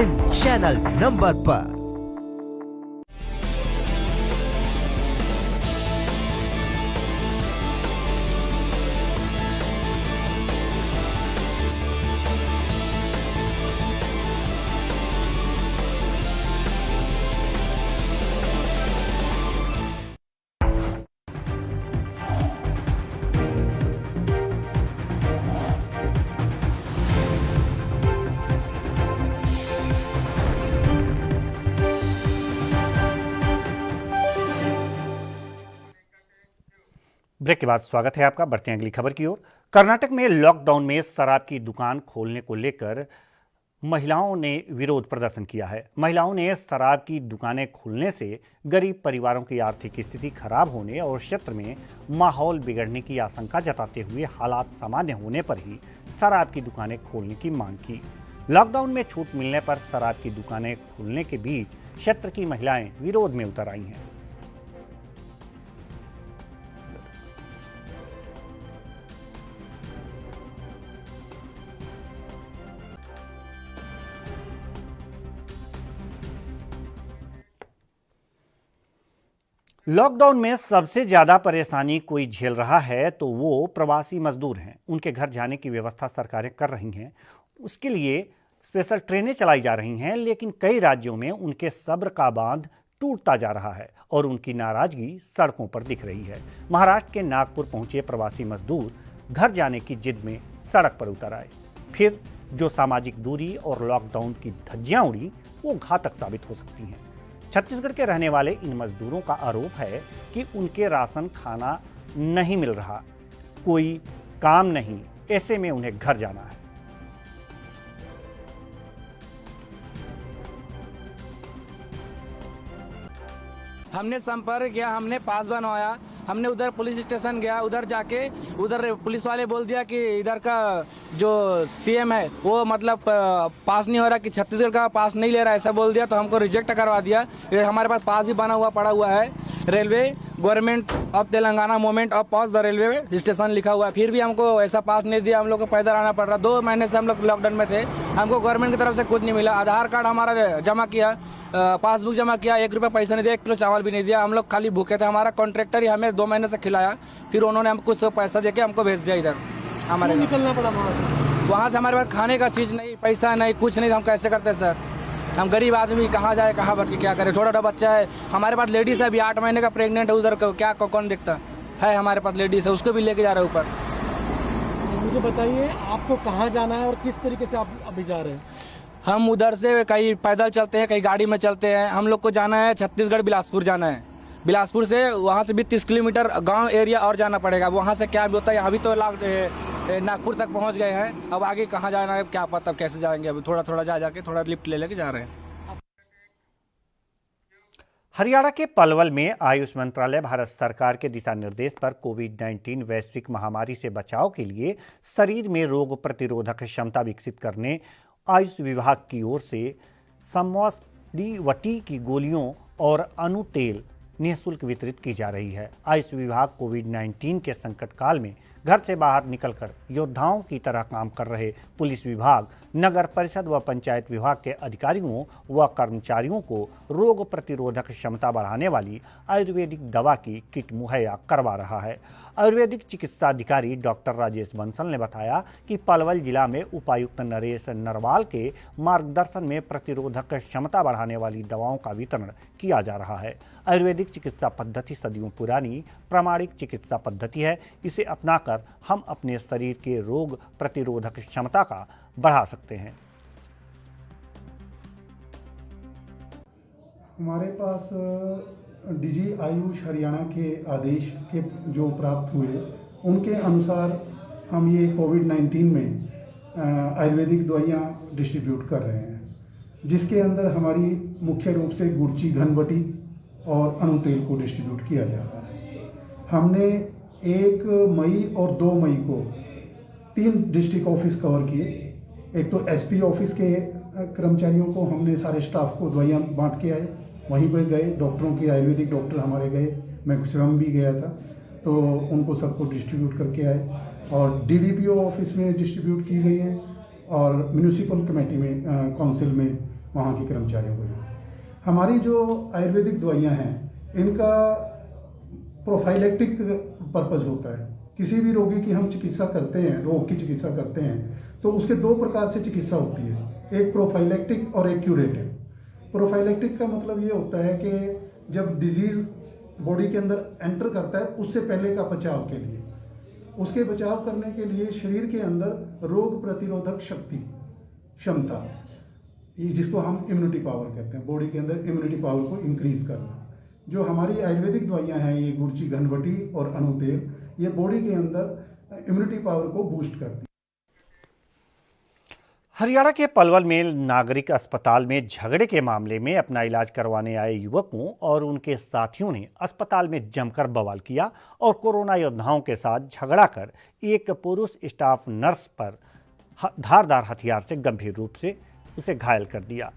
in channel number पर। ब्रेक के बाद स्वागत है आपका। बढ़ते हैं अगली खबर की ओर। कर्नाटक में लॉकडाउन में शराब की दुकान खोलने को लेकर महिलाओं ने विरोध प्रदर्शन किया है। महिलाओं ने शराब की दुकानें खुलने से गरीब परिवारों की आर्थिक स्थिति खराब होने और क्षेत्र में माहौल बिगड़ने की आशंका जताते हुए हालात सामान्य होने पर ही शराब की दुकानें खोलने की मांग की। लॉकडाउन में छूट मिलने पर शराब की दुकानें खुलने के बीच क्षेत्र की महिलाएं विरोध में उतर आई हैं। लॉकडाउन में सबसे ज्यादा परेशानी कोई झेल रहा है तो वो प्रवासी मजदूर हैं। उनके घर जाने की व्यवस्था सरकारें कर रही हैं, उसके लिए स्पेशल ट्रेनें चलाई जा रही हैं, लेकिन कई राज्यों में उनके सब्र का बांध टूटता जा रहा है और उनकी नाराजगी सड़कों पर दिख रही है। महाराष्ट्र के नागपुर पहुंचे प्रवासी मजदूर घर जाने की जिद में सड़क पर उतर आए। फिर जो सामाजिक दूरी और लॉकडाउन की धज्जियां उड़ी वो घातक साबित हो सकती हैं। छत्तीसगढ़ के रहने वाले इन मजदूरों का आरोप है कि उनके राशन खाना नहीं मिल रहा, कोई काम नहीं, ऐसे में उन्हें घर जाना है। हमने संपर्क किया, हमने पास बनवाया, हमने उधर पुलिस स्टेशन गया, उधर जाके उधर पुलिस वाले बोल दिया कि इधर का जो सीएम है वो मतलब पास नहीं हो रहा, कि छत्तीसगढ़ का पास नहीं ले रहा, ऐसा बोल दिया। तो हमको रिजेक्ट करवा दिया। ये हमारे पास पास भी बना हुआ पड़ा हुआ है, railway government of Telangana movement of pass the railway station लिखा हुआ है, फिर भी हमको ऐसा पास नहीं दिया। हम लोग को पैदल आना पड़ रहा। 2 महीने से हम लोग लॉकडाउन में थे, हमको गवर्नमेंट की तरफ से कुछ नहीं मिला। आधार कार्ड हमारा जमा किया, पासबुक जमा किया, 1 रुपया पैसा नहीं दिया, 1 किलो चावल भी नहीं दिया। हम लोग खाली भूखे थे। हमारा कॉन्ट्रैक्टर ही हमें 2 महीने से खिलाया, फिर उन्होंने हमको कुछ पैसा देके हमको भेज दिया इधर। हमारे निकलना पड़ा वहाँ से। हमारे पास खाने का चीज़ नहीं, पैसा नहीं, कुछ नहीं। हम कैसे करते सर? हम गरीब आदमी कहाँ जाए, कहाँ बैठ के क्या करें? छोटा छोटा बच्चा है हमारे पास, लेडीज है अभी 8 महीने का प्रेग्नेंट है, उधर क्या कौन देखता है? हमारे पास लेडीज है, उसको भी लेके जा रहे हैं ऊपर। मुझे बताइए आपको कहाँ जाना है और किस तरीके से आप अभी जा रहे हैं? हम उधर से कहीं पैदल चलते हैं, कहीं गाड़ी में चलते हैं। हम लोग को जाना है छत्तीसगढ़, बिलासपुर जाना है। बिलासपुर से वहाँ से भी 30 किलोमीटर गांव एरिया और जाना पड़ेगा। वहाँ से क्या भी होता है, अभी तो नागपुर तक पहुँच गए हैं, अब आगे कहाँ जाना है क्या पता, कैसे जाएंगे। अभी थोड़ा थोड़ा जाके थोड़ा लिफ्ट ले लेके जा रहे हैं। हरियाणा के पलवल में आयुष मंत्रालय भारत सरकार के दिशा निर्देश पर कोविड-19 वैश्विक महामारी से बचाव के लिए शरीर में रोग प्रतिरोधक क्षमता विकसित करने आयुष विभाग की ओर से समवटी की गोलियों और अणु तेल निःशुल्क वितरित की जा रही है। आयुष विभाग कोविड-19 के संकट काल में घर से बाहर निकलकर योद्धाओं की तरह काम कर रहे पुलिस विभाग, नगर परिषद व पंचायत विभाग के अधिकारियों व कर्मचारियों को रोग प्रतिरोधक क्षमता बढ़ाने वाली आयुर्वेदिक दवा की किट मुहैया करवा रहा है। आयुर्वेदिक चिकित्सा अधिकारी डॉक्टर राजेश बंसल ने बताया कि पलवल जिला में उपायुक्त नरेश नरवाल के मार्गदर्शन में प्रतिरोधक क्षमता बढ़ाने वाली दवाओं का वितरण किया जा रहा है। आयुर्वेदिक चिकित्सा पद्धति सदियों पुरानी प्रामाणिक चिकित्सा पद्धति है। इसे अपनाकर हम अपने शरीर के रोग प्रतिरोधक क्षमता का बढ़ा सकते हैं। हमारे पास डीजी आयुष हरियाणा के आदेश के जो प्राप्त हुए उनके अनुसार हम ये कोविड-19 में आयुर्वेदिक दवाइयाँ डिस्ट्रीब्यूट कर रहे हैं, जिसके अंदर हमारी मुख्य रूप से गुर्ची घनवटी और अणु तेल को डिस्ट्रीब्यूट किया जा रहा है। हमने 1 मई और 2 मई को 3 डिस्ट्रिक्ट ऑफिस कवर किए। एक तो एसपी ऑफिस के कर्मचारियों को हमने सारे स्टाफ को दवाइयाँ बांट के आए, वहीं पर गए, डॉक्टरों की आयुर्वेदिक डॉक्टर हमारे गए, मैं स्वयं भी गया था, तो उनको सबको डिस्ट्रीब्यूट करके आए। और डीडीपीओ ऑफिस में डिस्ट्रीब्यूट की गई हैं और म्यूनिसिपल कमेटी में काउंसिल में वहाँ के कर्मचारियों को। हमारी जो आयुर्वेदिक दवाइयाँ हैं इनका प्रोफाइलेक्टिक पर्पज़ होता है। किसी भी रोगी की हम चिकित्सा करते हैं, रोग की चिकित्सा करते हैं, तो उसके 2 प्रकार से चिकित्सा होती है, एक प्रोफाइलेक्टिक और एक क्यूरेटिव। प्रोफाइलेक्टिक का मतलब ये होता है कि जब डिजीज़ बॉडी के अंदर एंटर करता है उससे पहले का बचाव के लिए, उसके बचाव करने के लिए शरीर के अंदर रोग प्रतिरोधक शक्ति क्षमता, जिसको हम इम्यूनिटी पावर कहते हैं, बॉडी के अंदर इम्यूनिटी पावर को इंक्रीज करना। जो हमारी आयुर्वेदिक दवाइयाँ हैं, ये गुर्ची घनवटी और अणु तेल, ये बॉडी के अंदर इम्यूनिटी पावर को बूस्ट करती है। हरियाणा के पलवल में नागरिक अस्पताल में झगड़े के मामले में अपना इलाज करवाने आए युवकों और उनके साथियों ने अस्पताल में जमकर बवाल किया और कोरोना योद्धाओं के साथ झगड़ा कर एक पुरुष स्टाफ नर्स पर धारदार हथियार से गंभीर रूप से उसे घायल कर दिया।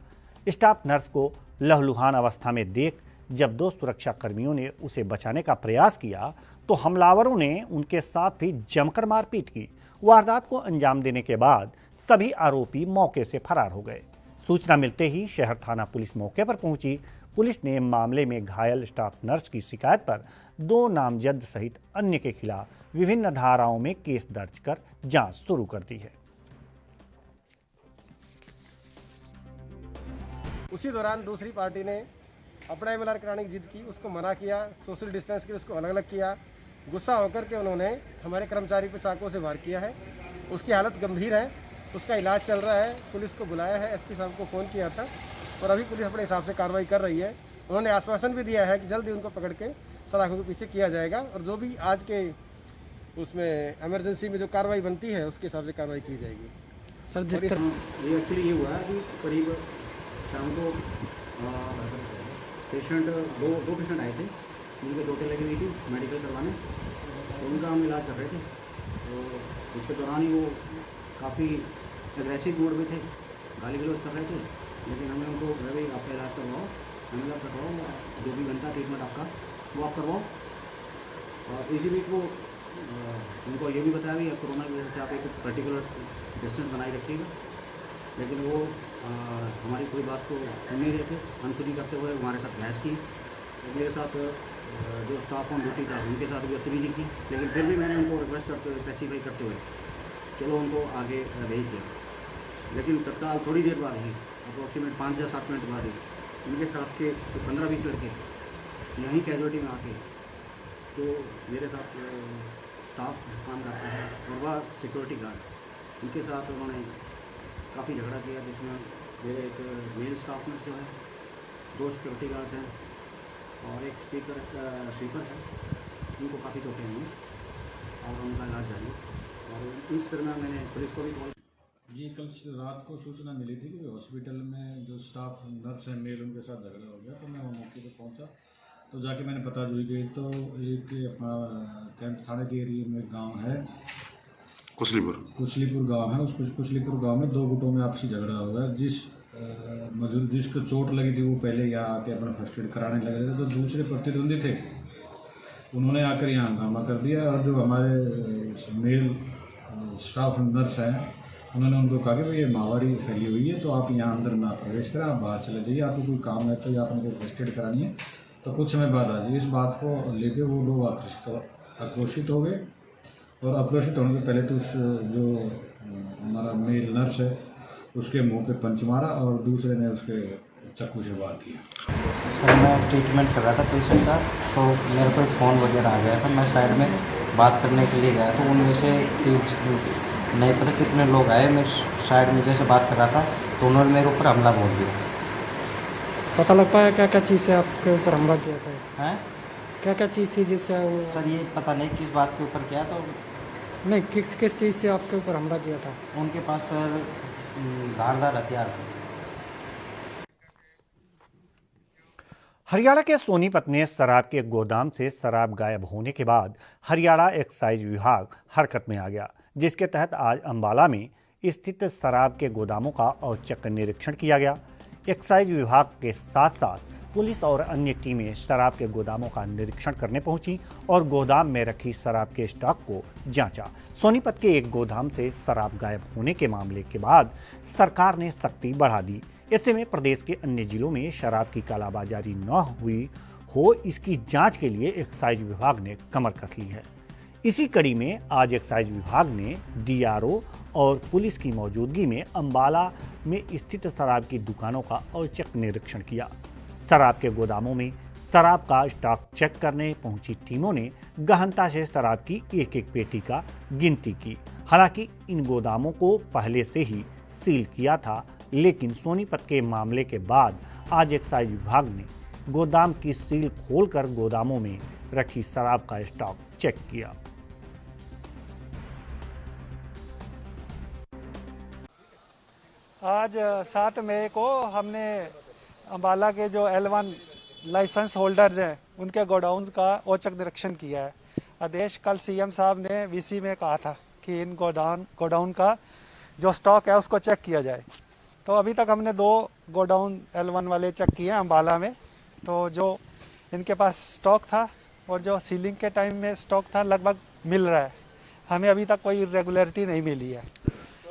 स्टाफ नर्स को लहलुहान अवस्था में देख जब दो सुरक्षा कर्मियों ने उसे बचाने का प्रयास किया तो हमलावरों ने उनके साथ भी जमकर मारपीट की। वारदात को अंजाम देने के बाद सभी आरोपी मौके से फरार हो गए। सूचना मिलते ही शहर थाना पुलिस मौके पर पहुंची। पुलिस ने मामले में घायल स्टाफ नर्स की शिकायत पर 2 नामजद सहित अन्य के खिलाफ विभिन्न धाराओं में केस दर्ज कर जांच शुरू कर दी है। उसी दौरान दूसरी पार्टी ने अपना MLR कराने की जिद की, उसको मना किया, सोशल डिस्टेंस के लिए उसको अलग अलग किया। गुस्सा होकर के उन्होंने हमारे कर्मचारी को चाकू से वार किया है। उसकी हालत गंभीर है, उसका इलाज चल रहा है। पुलिस को बुलाया है, SP साहब को फ़ोन किया था और अभी पुलिस अपने हिसाब से कार्रवाई कर रही है। उन्होंने आश्वासन भी दिया है कि जल्दी उनको पकड़ के सलाखों के पीछे किया जाएगा और जो भी आज के उसमें इमरजेंसी में जो कार्रवाई बनती है उसके हिसाब से कार्रवाई की जाएगी। सर जिस तरह ये एक्चुअली ये हुआ है कि करीब शाम को पेशेंट दो पेशेंट आए थे, उनके चोटें लगी हुई थी मेडिकल करवाने, तो उनका हम इलाज कर रहे थे। तो उसके दौरान ही वो काफ़ी एग्रेसिव मोड में थे, गाली गलौज कर रहे थे, लेकिन हमने उनको भाई आपका इलाज करवाओ, MLR करवाओ, जो भी बनता ट्रीटमेंट आपका वो आप करवाओ। और इसी बीच वो उनको ये भी बताया भी कोरोना की वजह से आप एक पर्टिकुलर डिस्टेंस बनाए रखिएगा, लेकिन वो हमारी कोई बात को सुन नहीं रहे थे। अनसुनी करते हुए हमारे साथ बहस की। मेरे साथ जो स्टाफ ऑन ड्यूटी था उनके साथ भी बदतमीजी की, लेकिन फिर भी मैंने उनको रिक्वेस्ट करते हुए स्पेसिफाई करते हुए चलो उनको आगे भेज दिया। लेकिन तत्काल थोड़ी देर बाद ही अप्रोक्सीमेट 5 या 7 मिनट बाद ही उनके साथ के 15-20 लड़के यहीं कैजुअलिटी में आके तो मेरे साथ स्टाफ काम करता है और वह सिक्योरिटी गार्ड, उनके साथ उन्होंने काफ़ी झगड़ा किया, जिसमें मेरे एक मेल स्टाफ नर्स जो है, 2 सिक्योरिटी गार्ड्स हैं और एक स्वीपर है, उनको काफ़ी चोटें हुई और उनका इलाज जारी। और इस तरह मैंने पुलिस को भी कॉल जी, कल रात को सूचना मिली थी कि हॉस्पिटल में जो स्टाफ नर्स है मेल, उनके साथ झगड़ा हो गया। तो मैं वो मौके पर पहुंचा, तो जाके मैंने पता जुड़ी गई तो एक अपना कैंप थाने के एरिया में गांव है कुचलीपुर गांव है। उस कुचलीपुर गांव में 2 गुटों में आपसी झगड़ा हुआ। जिसको चोट लगी थी वो पहले यहाँ आके अपना फर्स्ट एड कराने लगे थे, तो दूसरे प्रतिद्वंदी थे, उन्होंने आकर यहाँ हंगामा कर दिया। और जो हमारे मेल स्टाफ नर्स हैं, उन्होंने उनको कहा कि भाई ये महामारी फैली हुई है, तो आप यहाँ अंदर ना प्रवेश करें, आप बाहर चले जाइए, आपको कोई काम है तो या आपको फर्स्ट एड करानी है तो कुछ समय बाद आ जाइए। इस बात को लेके वो लोग आक्रोशित हो गए और आक्रोशित होने से पहले तो जो हमारा मेल नर्स है उसके मुंह पे पंच मारा और दूसरे ने उसके चाकू से वार किया। सर मैं ट्रीटमेंट कर रहा था पेशेंट का, तो मेरे को फ़ोन वगैरह आ गया था। मैं साइड में बात करने के लिए गया, तो उनमें से नहीं पता कितने लोग आए, मैं साइड में जैसे बात कर रहा था तो उन्होंने मेरे ऊपर हमला बोल दिया। पता लग पाया क्या क्या चीज़ से आपके ऊपर हमला किया था? हैं? क्या क्या चीज़ थी जिससे वो? सर ये पता नहीं किस बात के ऊपर किया, तो नहीं किस चीज़ से आपके ऊपर हमला किया था? उनके पास सर धारदार हथियार थे। हरियाणा के सोनीपत में शराब के गोदाम से शराब गायब होने के बाद हरियाणा एक्साइज विभाग हरकत में आ गया, जिसके तहत आज अंबाला में स्थित शराब के गोदामों का औचक निरीक्षण किया गया। एक्साइज विभाग के साथ साथ पुलिस और अन्य टीमें शराब के गोदामों का निरीक्षण करने पहुंची और गोदाम में रखी शराब के स्टॉक को जांचा। सोनीपत के एक गोदाम से शराब गायब होने के मामले के बाद सरकार ने सख्ती बढ़ा दी। ऐसे में प्रदेश के अन्य जिलों में शराब की कालाबाजारी न हुई हो, इसकी जांच के लिए एक्साइज विभाग ने कमर कस ली है। इसी कड़ी में आज एक्साइज विभाग ने DRO और पुलिस की मौजूदगी में अंबाला में स्थित शराब की दुकानों का औचक निरीक्षण किया। शराब के गोदामों में शराब का स्टॉक चेक करने पहुंची टीमों ने गहनता से शराब की एक एक पेटी का गिनती की। हालांकि इन गोदामों को पहले से ही सील किया था, लेकिन सोनीपत के मामले के बाद आज एक्साइज विभाग ने गोदाम की सील खोलकर गोदामों में रखी शराब का स्टॉक चेक किया। आज 7 मई को हमने अम्बाला के जो L1 लाइसेंस होल्डर्स हैं उनके गोडाउन्स का औचक निरीक्षण किया है। आदेश कल सीएम साहब ने वीसी में कहा था कि इन गोडाउन का जो स्टॉक है उसको चेक किया जाए। तो अभी तक हमने 2 गोडाउन L1 वाले चेक किए हैं अम्बाला में। तो जो इनके पास स्टॉक था और जो सीलिंग के टाइम में स्टॉक था लगभग मिल रहा है। हमें अभी तक कोई इरेगुलरिटी नहीं मिली है।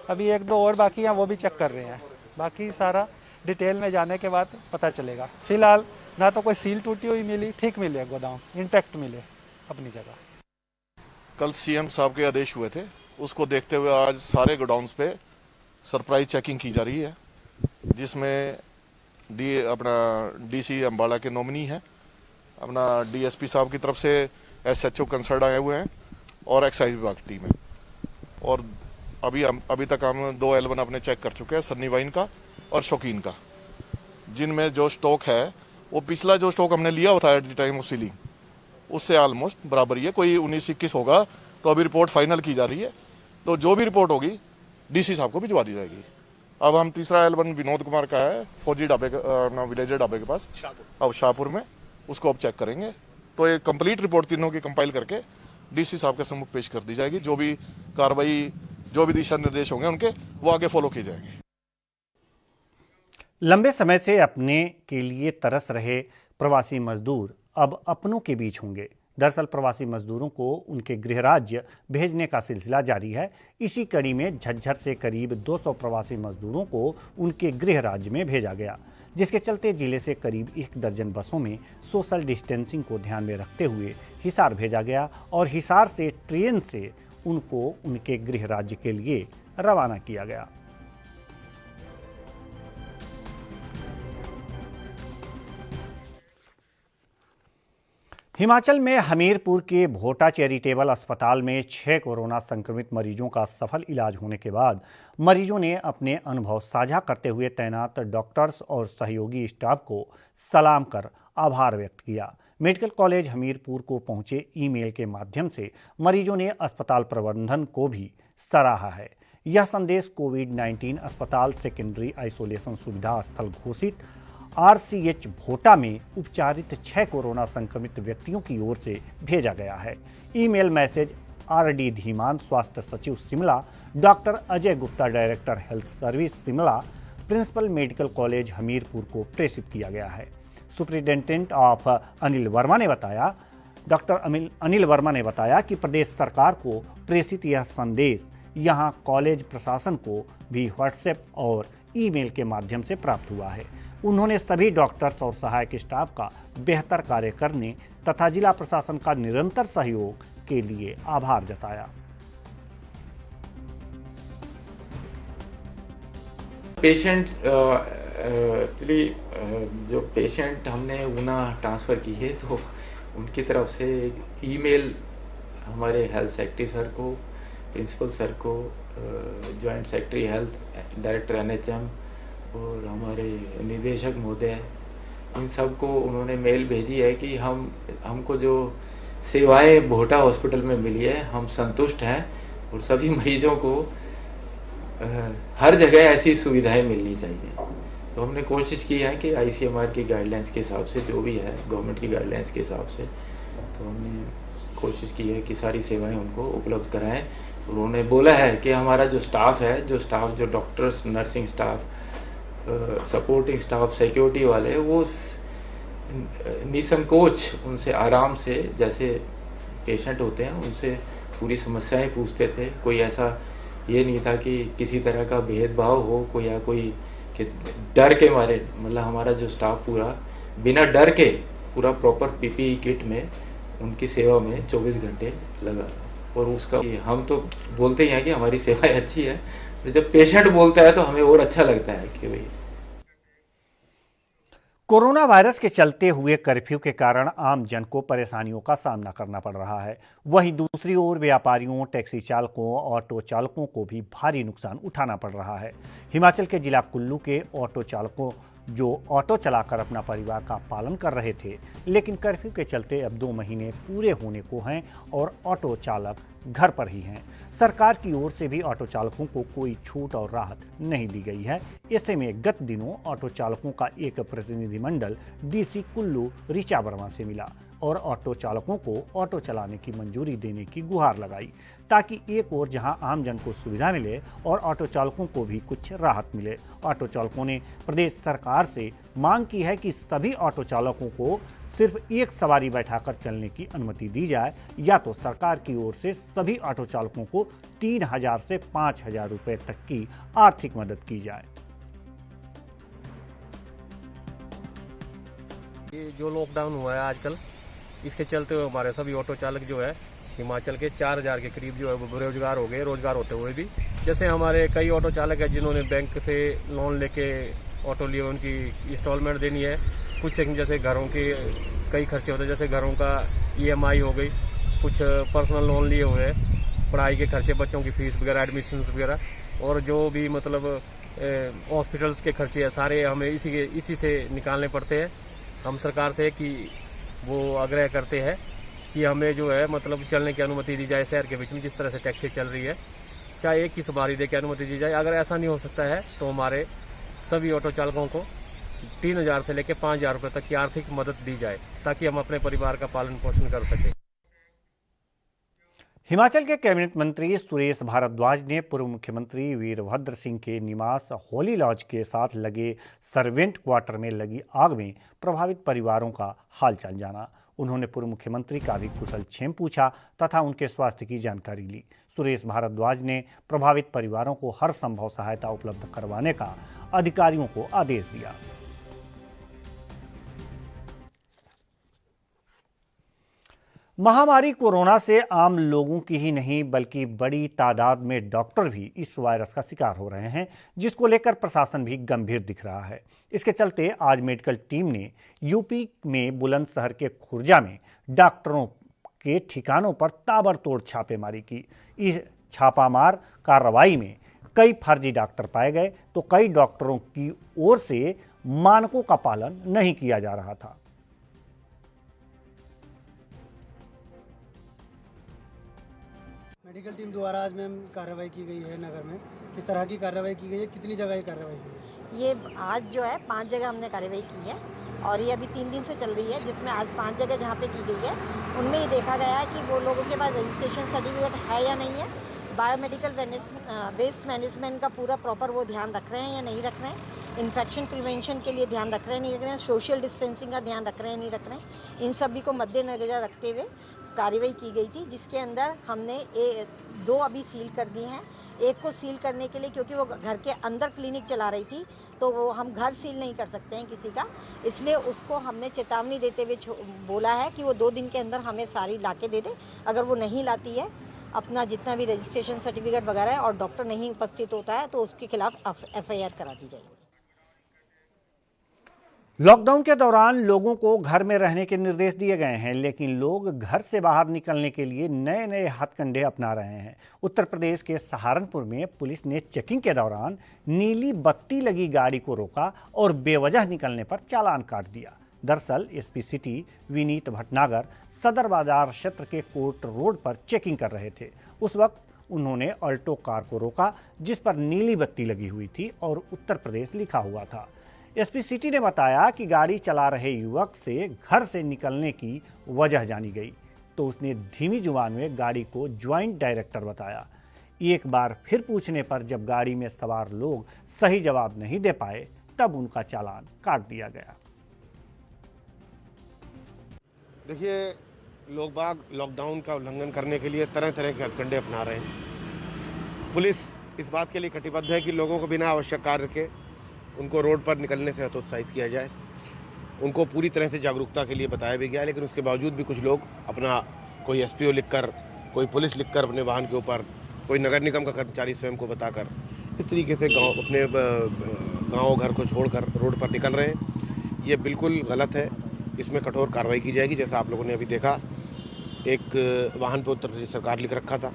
अभी 1-2 और बाकी हैं, वो भी चेक कर रहे हैं। बाकी सारा डिटेल में जाने के बाद पता चलेगा। फिलहाल ना तो कोई सील टूटी हुई मिली, ठीक मिले गोदाम, इंटैक्ट मिले अपनी जगह। कल सीएम साहब के आदेश हुए थे, उसको देखते हुए आज सारे गोडाउन्स पे सरप्राइज चेकिंग की जा रही है, जिसमें अपना डीसी अम्बाला के नॉमिनी है, अपना डीएसपी साहब की तरफ से एसएचओ कंसर्न आए हुए हैं और एक्साइज विभाग की टीम है। और अभी तक हम 2 L1 अपने चेक कर चुके हैं, सन्नी वाइन का और शौकीन का, जिनमें जो स्टॉक है वो पिछला जो स्टॉक हमने लिया होता है at the time of ceiling उससे ऑलमोस्ट बराबर ही है। कोई 19-21 होगा तो अभी रिपोर्ट फाइनल की जा रही है, तो जो भी रिपोर्ट होगी डीसी साहब को भिजवा दी जाएगी। अब हम तीसरा L1 विनोद कुमार का है, फौजी ढाबे विलेजर ढाबे के पास अब शाहपुर में, उसको अब चेक करेंगे। तो ये कंप्लीट रिपोर्ट तीनों की कंपाइल करके डीसी साहब के सम्मुख पेश कर दी जाएगी। जो भी कार्रवाई, जो भी दिशा निर्देश होंगे उनके, वो आगे फॉलो किए जाएंगे। लंबे समय से अपने के लिए तरस रहे प्रवासी मजदूर अब अपनों के बीच होंगे। दरअसल प्रवासी मजदूरों को उनके गृह राज्य भेजने का सिलसिला जारी है। इसी कड़ी में झज्जर से करीब 200 प्रवासी मजदूरों को उनके गृह राज्य में भेजा गया, जिसके चलते जिले से करीब 1 दर्जन बसों में सोशल डिस्टेंसिंग को ध्यान में रखते हुए हिसार भेजा गया और हिसार से ट्रेन से उनको उनके गृह राज्य के लिए रवाना किया गया। हिमाचल में हमीरपुर के भोटा चैरिटेबल अस्पताल में 6 कोरोना संक्रमित मरीजों का सफल इलाज होने के बाद मरीजों ने अपने अनुभव साझा करते हुए तैनात डॉक्टर्स और सहयोगी स्टाफ को सलाम कर आभार व्यक्त किया। मेडिकल कॉलेज हमीरपुर को पहुंचे ईमेल के माध्यम से मरीजों ने अस्पताल प्रबंधन को भी सराहा है। यह संदेश कोविड-19 अस्पताल सेकेंडरी आइसोलेशन सुविधा स्थल घोषित RCH भोटा में उपचारित 6 कोरोना संक्रमित व्यक्तियों की ओर से भेजा गया है। ईमेल मैसेज RD धीमान स्वास्थ्य सचिव Shimla, doctor Ajay Gupta director health service Shimla, principal medical college Hamirpur को प्रेषित किया गया है। Superintendent of doctor Anil Verma ने बताया कि प्रदेश सरकार को प्रेषित यह संदेश यहां कॉलेज प्रशासन को भी व्हाट्सएप और ईमेल के माध्यम से प्राप्त हुआ है। उन्होंने सभी डॉक्टर्स और सहायक स्टाफ का बेहतर कार्य करने तथा जिला प्रशासन का निरंतर सहयोग के लिए आभार जताया। पेशेंट एक्चुअली जो पेशेंट हमने ऊना ट्रांसफ़र की है, तो उनकी तरफ से एक ईमेल हमारे हेल्थ सेक्रेटरी सर को, प्रिंसिपल सर को, joint secretary health, director NHM और हमारे निदेशक महोदय, इन सब को उन्होंने मेल भेजी है कि हमको जो सेवाएं भोटा हॉस्पिटल में मिली है हम संतुष्ट हैं और सभी मरीजों को हर जगह ऐसी सुविधाएं मिलनी चाहिए। तो हमने कोशिश की है कि ICMR की गाइडलाइंस के हिसाब से, जो भी है गवर्नमेंट की गाइडलाइंस के हिसाब से, तो हमने कोशिश की है कि सारी सेवाएं उनको उपलब्ध कराएं। उन्होंने बोला है कि हमारा जो स्टाफ है, जो doctors, nursing staff, supporting staff, security वाले, वो निसंकोच उनसे आराम से, जैसे पेशेंट होते हैं उनसे पूरी समस्याएं पूछते थे। कोई ऐसा ये नहीं था कि किसी तरह का भेदभाव हो कोई, या कोई कि डर के मारे, मतलब हमारा जो स्टाफ पूरा बिना डर के पूरा प्रॉपर PPE किट में उनकी सेवा में 24 घंटे लगा। और उसका हम तो बोलते ही हैं कि हमारी सेवाएं अच्छी है, जब पेशेंट बोलता है तो हमें और अच्छा लगता है कि भाई। कोरोना वायरस के चलते हुए कर्फ्यू के कारण आम जन को परेशानियों का सामना करना पड़ रहा है। वहीं दूसरी ओर व्यापारियों, टैक्सी चालकों, ऑटो चालकों को भी भारी नुकसान उठाना पड़ रहा है। हिमाचल के जिला कुल्लू के ऑटो चालकों जो ऑटो चलाकर अपना परिवार का पालन कर रहे थे, लेकिन कर्फ्यू के चलते अब 2 महीने पूरे होने को हैं और ऑटो चालक घर पर ही हैं। सरकार की ओर से भी ऑटो चालकों को कोई छूट और राहत नहीं दी गई है। ऐसे में गत दिनों ऑटो चालकों का एक प्रतिनिधिमंडल डीसी कुल्लू ऋचा वर्मा से मिला और ऑटो चालकों को ऑटो चलाने की मंजूरी देने की गुहार लगाई, ताकि एक ओर जहां आम जन को सुविधा मिले और ऑटो चालकों को भी कुछ राहत मिले। ऑटो चालकों ने प्रदेश सरकार से मांग की है कि सभी ऑटो चालकों को सिर्फ एक सवारी बैठाकर चलने की अनुमति दी जाए, या तो सरकार की ओर से सभी ऑटो चालकों को 3,000 से 5,000 रुपए तक की आर्थिक मदद की जाए। ये जो लॉकडाउन हुआ है आजकल, इसके चलते हुए हमारे सभी ऑटो चालक जो है हिमाचल के 4,000 के करीब जो है वो बेरोजगार हो गए। रोजगार होते हुए भी, जैसे हमारे कई ऑटो चालक हैं जिन्होंने बैंक से लोन लेके ऑटो लिए, उनकी इंस्टॉलमेंट देनी है। कुछ जैसे घरों के कई खर्चे होते हैं, जैसे घरों का EMI हो गई, कुछ पर्सनल लोन लिए हुए हैं, पढ़ाई के खर्चे, बच्चों की फीस वगैरह, एडमिशन वगैरह, और जो भी मतलब हॉस्पिटल्स के खर्चे हैं सारे हमें इसी से निकालने पड़ते हैं। हम सरकार से कि वो आग्रह करते हैं कि हमें जो है मतलब चलने की अनुमति दी जाए शहर के बीच में, जिस तरह से टैक्सी चल रही है, चाहे एक ही सवारी दे के अनुमति दी जाए। अगर ऐसा नहीं हो सकता है तो हमारे सभी ऑटो चालकों को 3,000 से लेकर 5,000 रुपये तक की आर्थिक मदद दी जाए, ताकि हम अपने परिवार का पालन पोषण कर सकें। हिमाचल के कैबिनेट मंत्री सुरेश भारद्वाज ने पूर्व मुख्यमंत्री वीरभद्र सिंह के निवास होली लॉज के साथ लगे सर्वेंट क्वार्टर में लगी आग में प्रभावित परिवारों का हालचाल जाना। उन्होंने पूर्व मुख्यमंत्री का भी कुशलक्षेम पूछा तथा उनके स्वास्थ्य की जानकारी ली। सुरेश भारद्वाज ने प्रभावित परिवारों को हर संभव सहायता उपलब्ध करवाने का अधिकारियों को आदेश दिया। महामारी कोरोना से आम लोगों की ही नहीं बल्कि बड़ी तादाद में डॉक्टर भी इस वायरस का शिकार हो रहे हैं, जिसको लेकर प्रशासन भी गंभीर दिख रहा है। इसके चलते आज मेडिकल टीम ने यूपी में बुलंदशहर के खुर्जा में डॉक्टरों के ठिकानों पर ताबड़तोड़ छापेमारी की। इस छापामार कार्रवाई में कई फर्जी डॉक्टर पाए गए तो कई डॉक्टरों की ओर से मानकों का पालन नहीं किया जा रहा था। मेडिकल टीम द्वारा आज मैम कार्रवाई की गई है नगर में। किस तरह की कार्रवाई की गई है, कितनी जगह ये कार्रवाई हुई है? ये आज जो है 5 जगह हमने कार्रवाई की है और ये अभी 3 दिन से चल रही है, जिसमें आज 5 जगह जहाँ पे की गई है उनमें ये देखा गया है कि वो लोगों के पास रजिस्ट्रेशन सर्टिफिकेट है या नहीं है, बायोमेडिकल वेस्ट मैनेजमेंट का पूरा प्रॉपर वो ध्यान रख रहे हैं या नहीं रख रहे हैं, इन्फेक्शन प्रिवेंशन के लिए ध्यान रख रहे हैं नहीं रख रहे हैं, सोशल डिस्टेंसिंग का ध्यान रख रहे हैं नहीं रख रहे हैं। इन सभी को मद्देनजर रखते हुए कार्रवाई की गई थी, जिसके अंदर हमने 2 अभी सील कर दिए हैं। एक को सील करने के लिए क्योंकि वो घर के अंदर क्लिनिक चला रही थी तो वो हम घर सील नहीं कर सकते हैं किसी का, इसलिए उसको हमने चेतावनी देते हुए बोला है कि वो 2 दिन के अंदर हमें सारी ला के दे दे। अगर वो नहीं लाती है अपना जितना भी रजिस्ट्रेशन सर्टिफिकेट वगैरह है और डॉक्टर नहीं उपस्थित होता है तो उसके खिलाफ FIR करा दी जाएगी। लॉकडाउन के दौरान लोगों को घर में रहने के निर्देश दिए गए हैं, लेकिन लोग घर से बाहर निकलने के लिए नए नए हथकंडे अपना रहे हैं। उत्तर प्रदेश के सहारनपुर में पुलिस ने चेकिंग के दौरान नीली बत्ती लगी गाड़ी को रोका और बेवजह निकलने पर चालान काट दिया। दरअसल SP सिटी विनीत भटनागर सदर बाजार क्षेत्र के कोर्ट रोड पर चेकिंग कर रहे थे। उस वक्त उन्होंने ऑल्टो कार को रोका जिस पर नीली बत्ती लगी हुई थी और उत्तर प्रदेश लिखा हुआ था। SP सिटी ने बताया कि गाड़ी चला रहे युवक से घर से निकलने की वजह जानी गई तो उसने धीमी जुबान में गाड़ी को ज्वाइंट डायरेक्टर बताया। एक बार फिर पूछने पर जब गाड़ी में सवार लोग सही जवाब नहीं दे पाए तब उनका चालान काट दिया गया। देखिए, लोग बाग लॉकडाउन का उल्लंघन करने के लिए तरह तरह के हथकंडे अपना रहे हैं। पुलिस इस बात के लिए कटिबद्ध है कि लोगों को बिना आवश्यक कार्य के उनको रोड पर निकलने से हतोत्साहित किया जाए। उनको पूरी तरह से जागरूकता के लिए बताया भी गया, लेकिन उसके बावजूद भी कुछ लोग अपना कोई SPO लिखकर, कोई पुलिस लिखकर अपने वाहन के ऊपर, कोई नगर निगम का कर्मचारी स्वयं को बताकर इस तरीके से अपने गाँव घर को छोड़कर रोड पर निकल रहे हैं। ये बिल्कुल गलत है, इसमें कठोर कार्रवाई की जाएगी। जैसा आप लोगों ने अभी देखा, एक वाहन पर उत्तर प्रदेश सरकार लिख रखा था,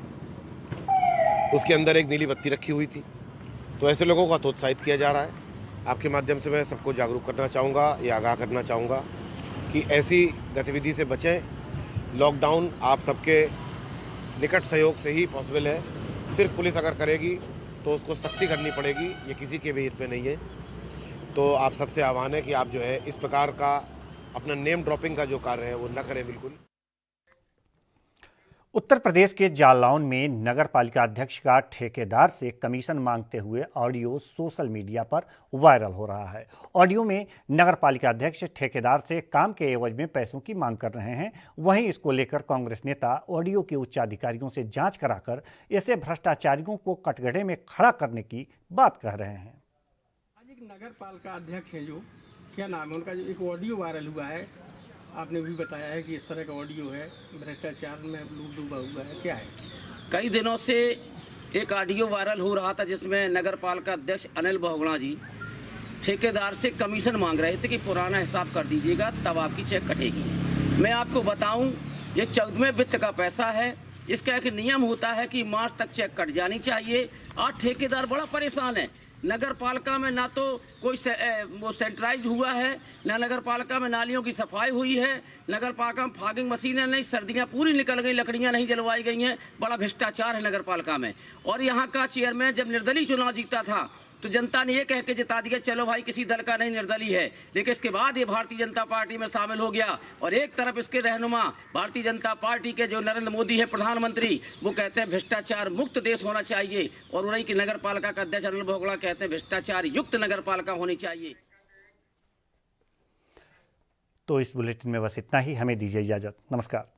उसके अंदर एक नीली बत्ती रखी हुई थी, तो ऐसे लोगों को हतोत्साहित किया जा रहा है। आपके माध्यम से मैं सबको जागरूक करना चाहूँगा या आगाह करना चाहूँगा कि ऐसी गतिविधि से बचें। लॉकडाउन आप सबके निकट सहयोग से ही पॉसिबल है। सिर्फ पुलिस अगर करेगी तो उसको सख्ती करनी पड़ेगी, ये किसी के भी हित में नहीं है। तो आप सबसे आह्वान है कि आप जो है इस प्रकार का अपना नेम ड्रॉपिंग का जो कार्य है वो न करें बिल्कुल। उत्तर प्रदेश के जालौन में नगर पालिका अध्यक्ष का ठेकेदार से कमीशन मांगते हुए ऑडियो सोशल मीडिया पर वायरल हो रहा है। ऑडियो में नगर पालिका अध्यक्ष ठेकेदार से काम के एवज में पैसों की मांग कर रहे हैं। वहीं इसको लेकर कांग्रेस नेता ऑडियो के उच्चाधिकारियों से जांच कराकर ऐसे भ्रष्टाचारियों को कटघरे में खड़ा करने की बात कह रहे हैं। आज एक नगर पालिका अध्यक्ष है, जो क्या नाम है उनका, जो एक ऑडियो वायरल हुआ है, आपने भी बताया है कि इस तरह का ऑडियो है, भ्रष्टाचार में लूट डूबा हुआ है, क्या है? कई दिनों से एक ऑडियो वायरल हो रहा था जिसमें नगर पालिका अध्यक्ष अनिल बहुगुणा जी ठेकेदार से कमीशन मांग रहे थे कि पुराना हिसाब कर दीजिएगा तब आपकी चेक कटेगी। मैं आपको बताऊं, ये 14वें वित्त का पैसा है। इसका एक नियम होता है कि मार्च तक चेक कट जानी चाहिए। आज ठेकेदार बड़ा परेशान है। नगर पालिका में ना तो कोई वो सेंट्राइज हुआ है, ना नगर पालिका में नालियों की सफाई हुई है, नगर पालिका में फॉगिंग मशीनें नहीं, सर्दियां पूरी निकल गई, लकड़ियां नहीं जलवाई गई हैं। बड़ा भ्रष्टाचार है नगर पालिका में। और यहाँ का चेयरमैन जब निर्दलीय चुनाव जीता था तो जनता ने ये कह के जिता दिया चलो भाई किसी दल का नहीं, निर्दलीय है। लेकिन इसके बाद ये भारतीय जनता पार्टी में शामिल हो गया और एक तरफ इसके रहनुमा भारतीय जनता पार्टी के जो नरेंद्र मोदी है प्रधानमंत्री, वो कहते हैं भ्रष्टाचार मुक्त देश होना चाहिए, और वही की नगर पालिका का अध्यक्ष अनिल बहुगुणा कहते हैं भ्रष्टाचार युक्त नगर पालिका होनी चाहिए। तो इस बुलेटिन में बस इतना ही। हमें दीजिए इजाजत। नमस्कार।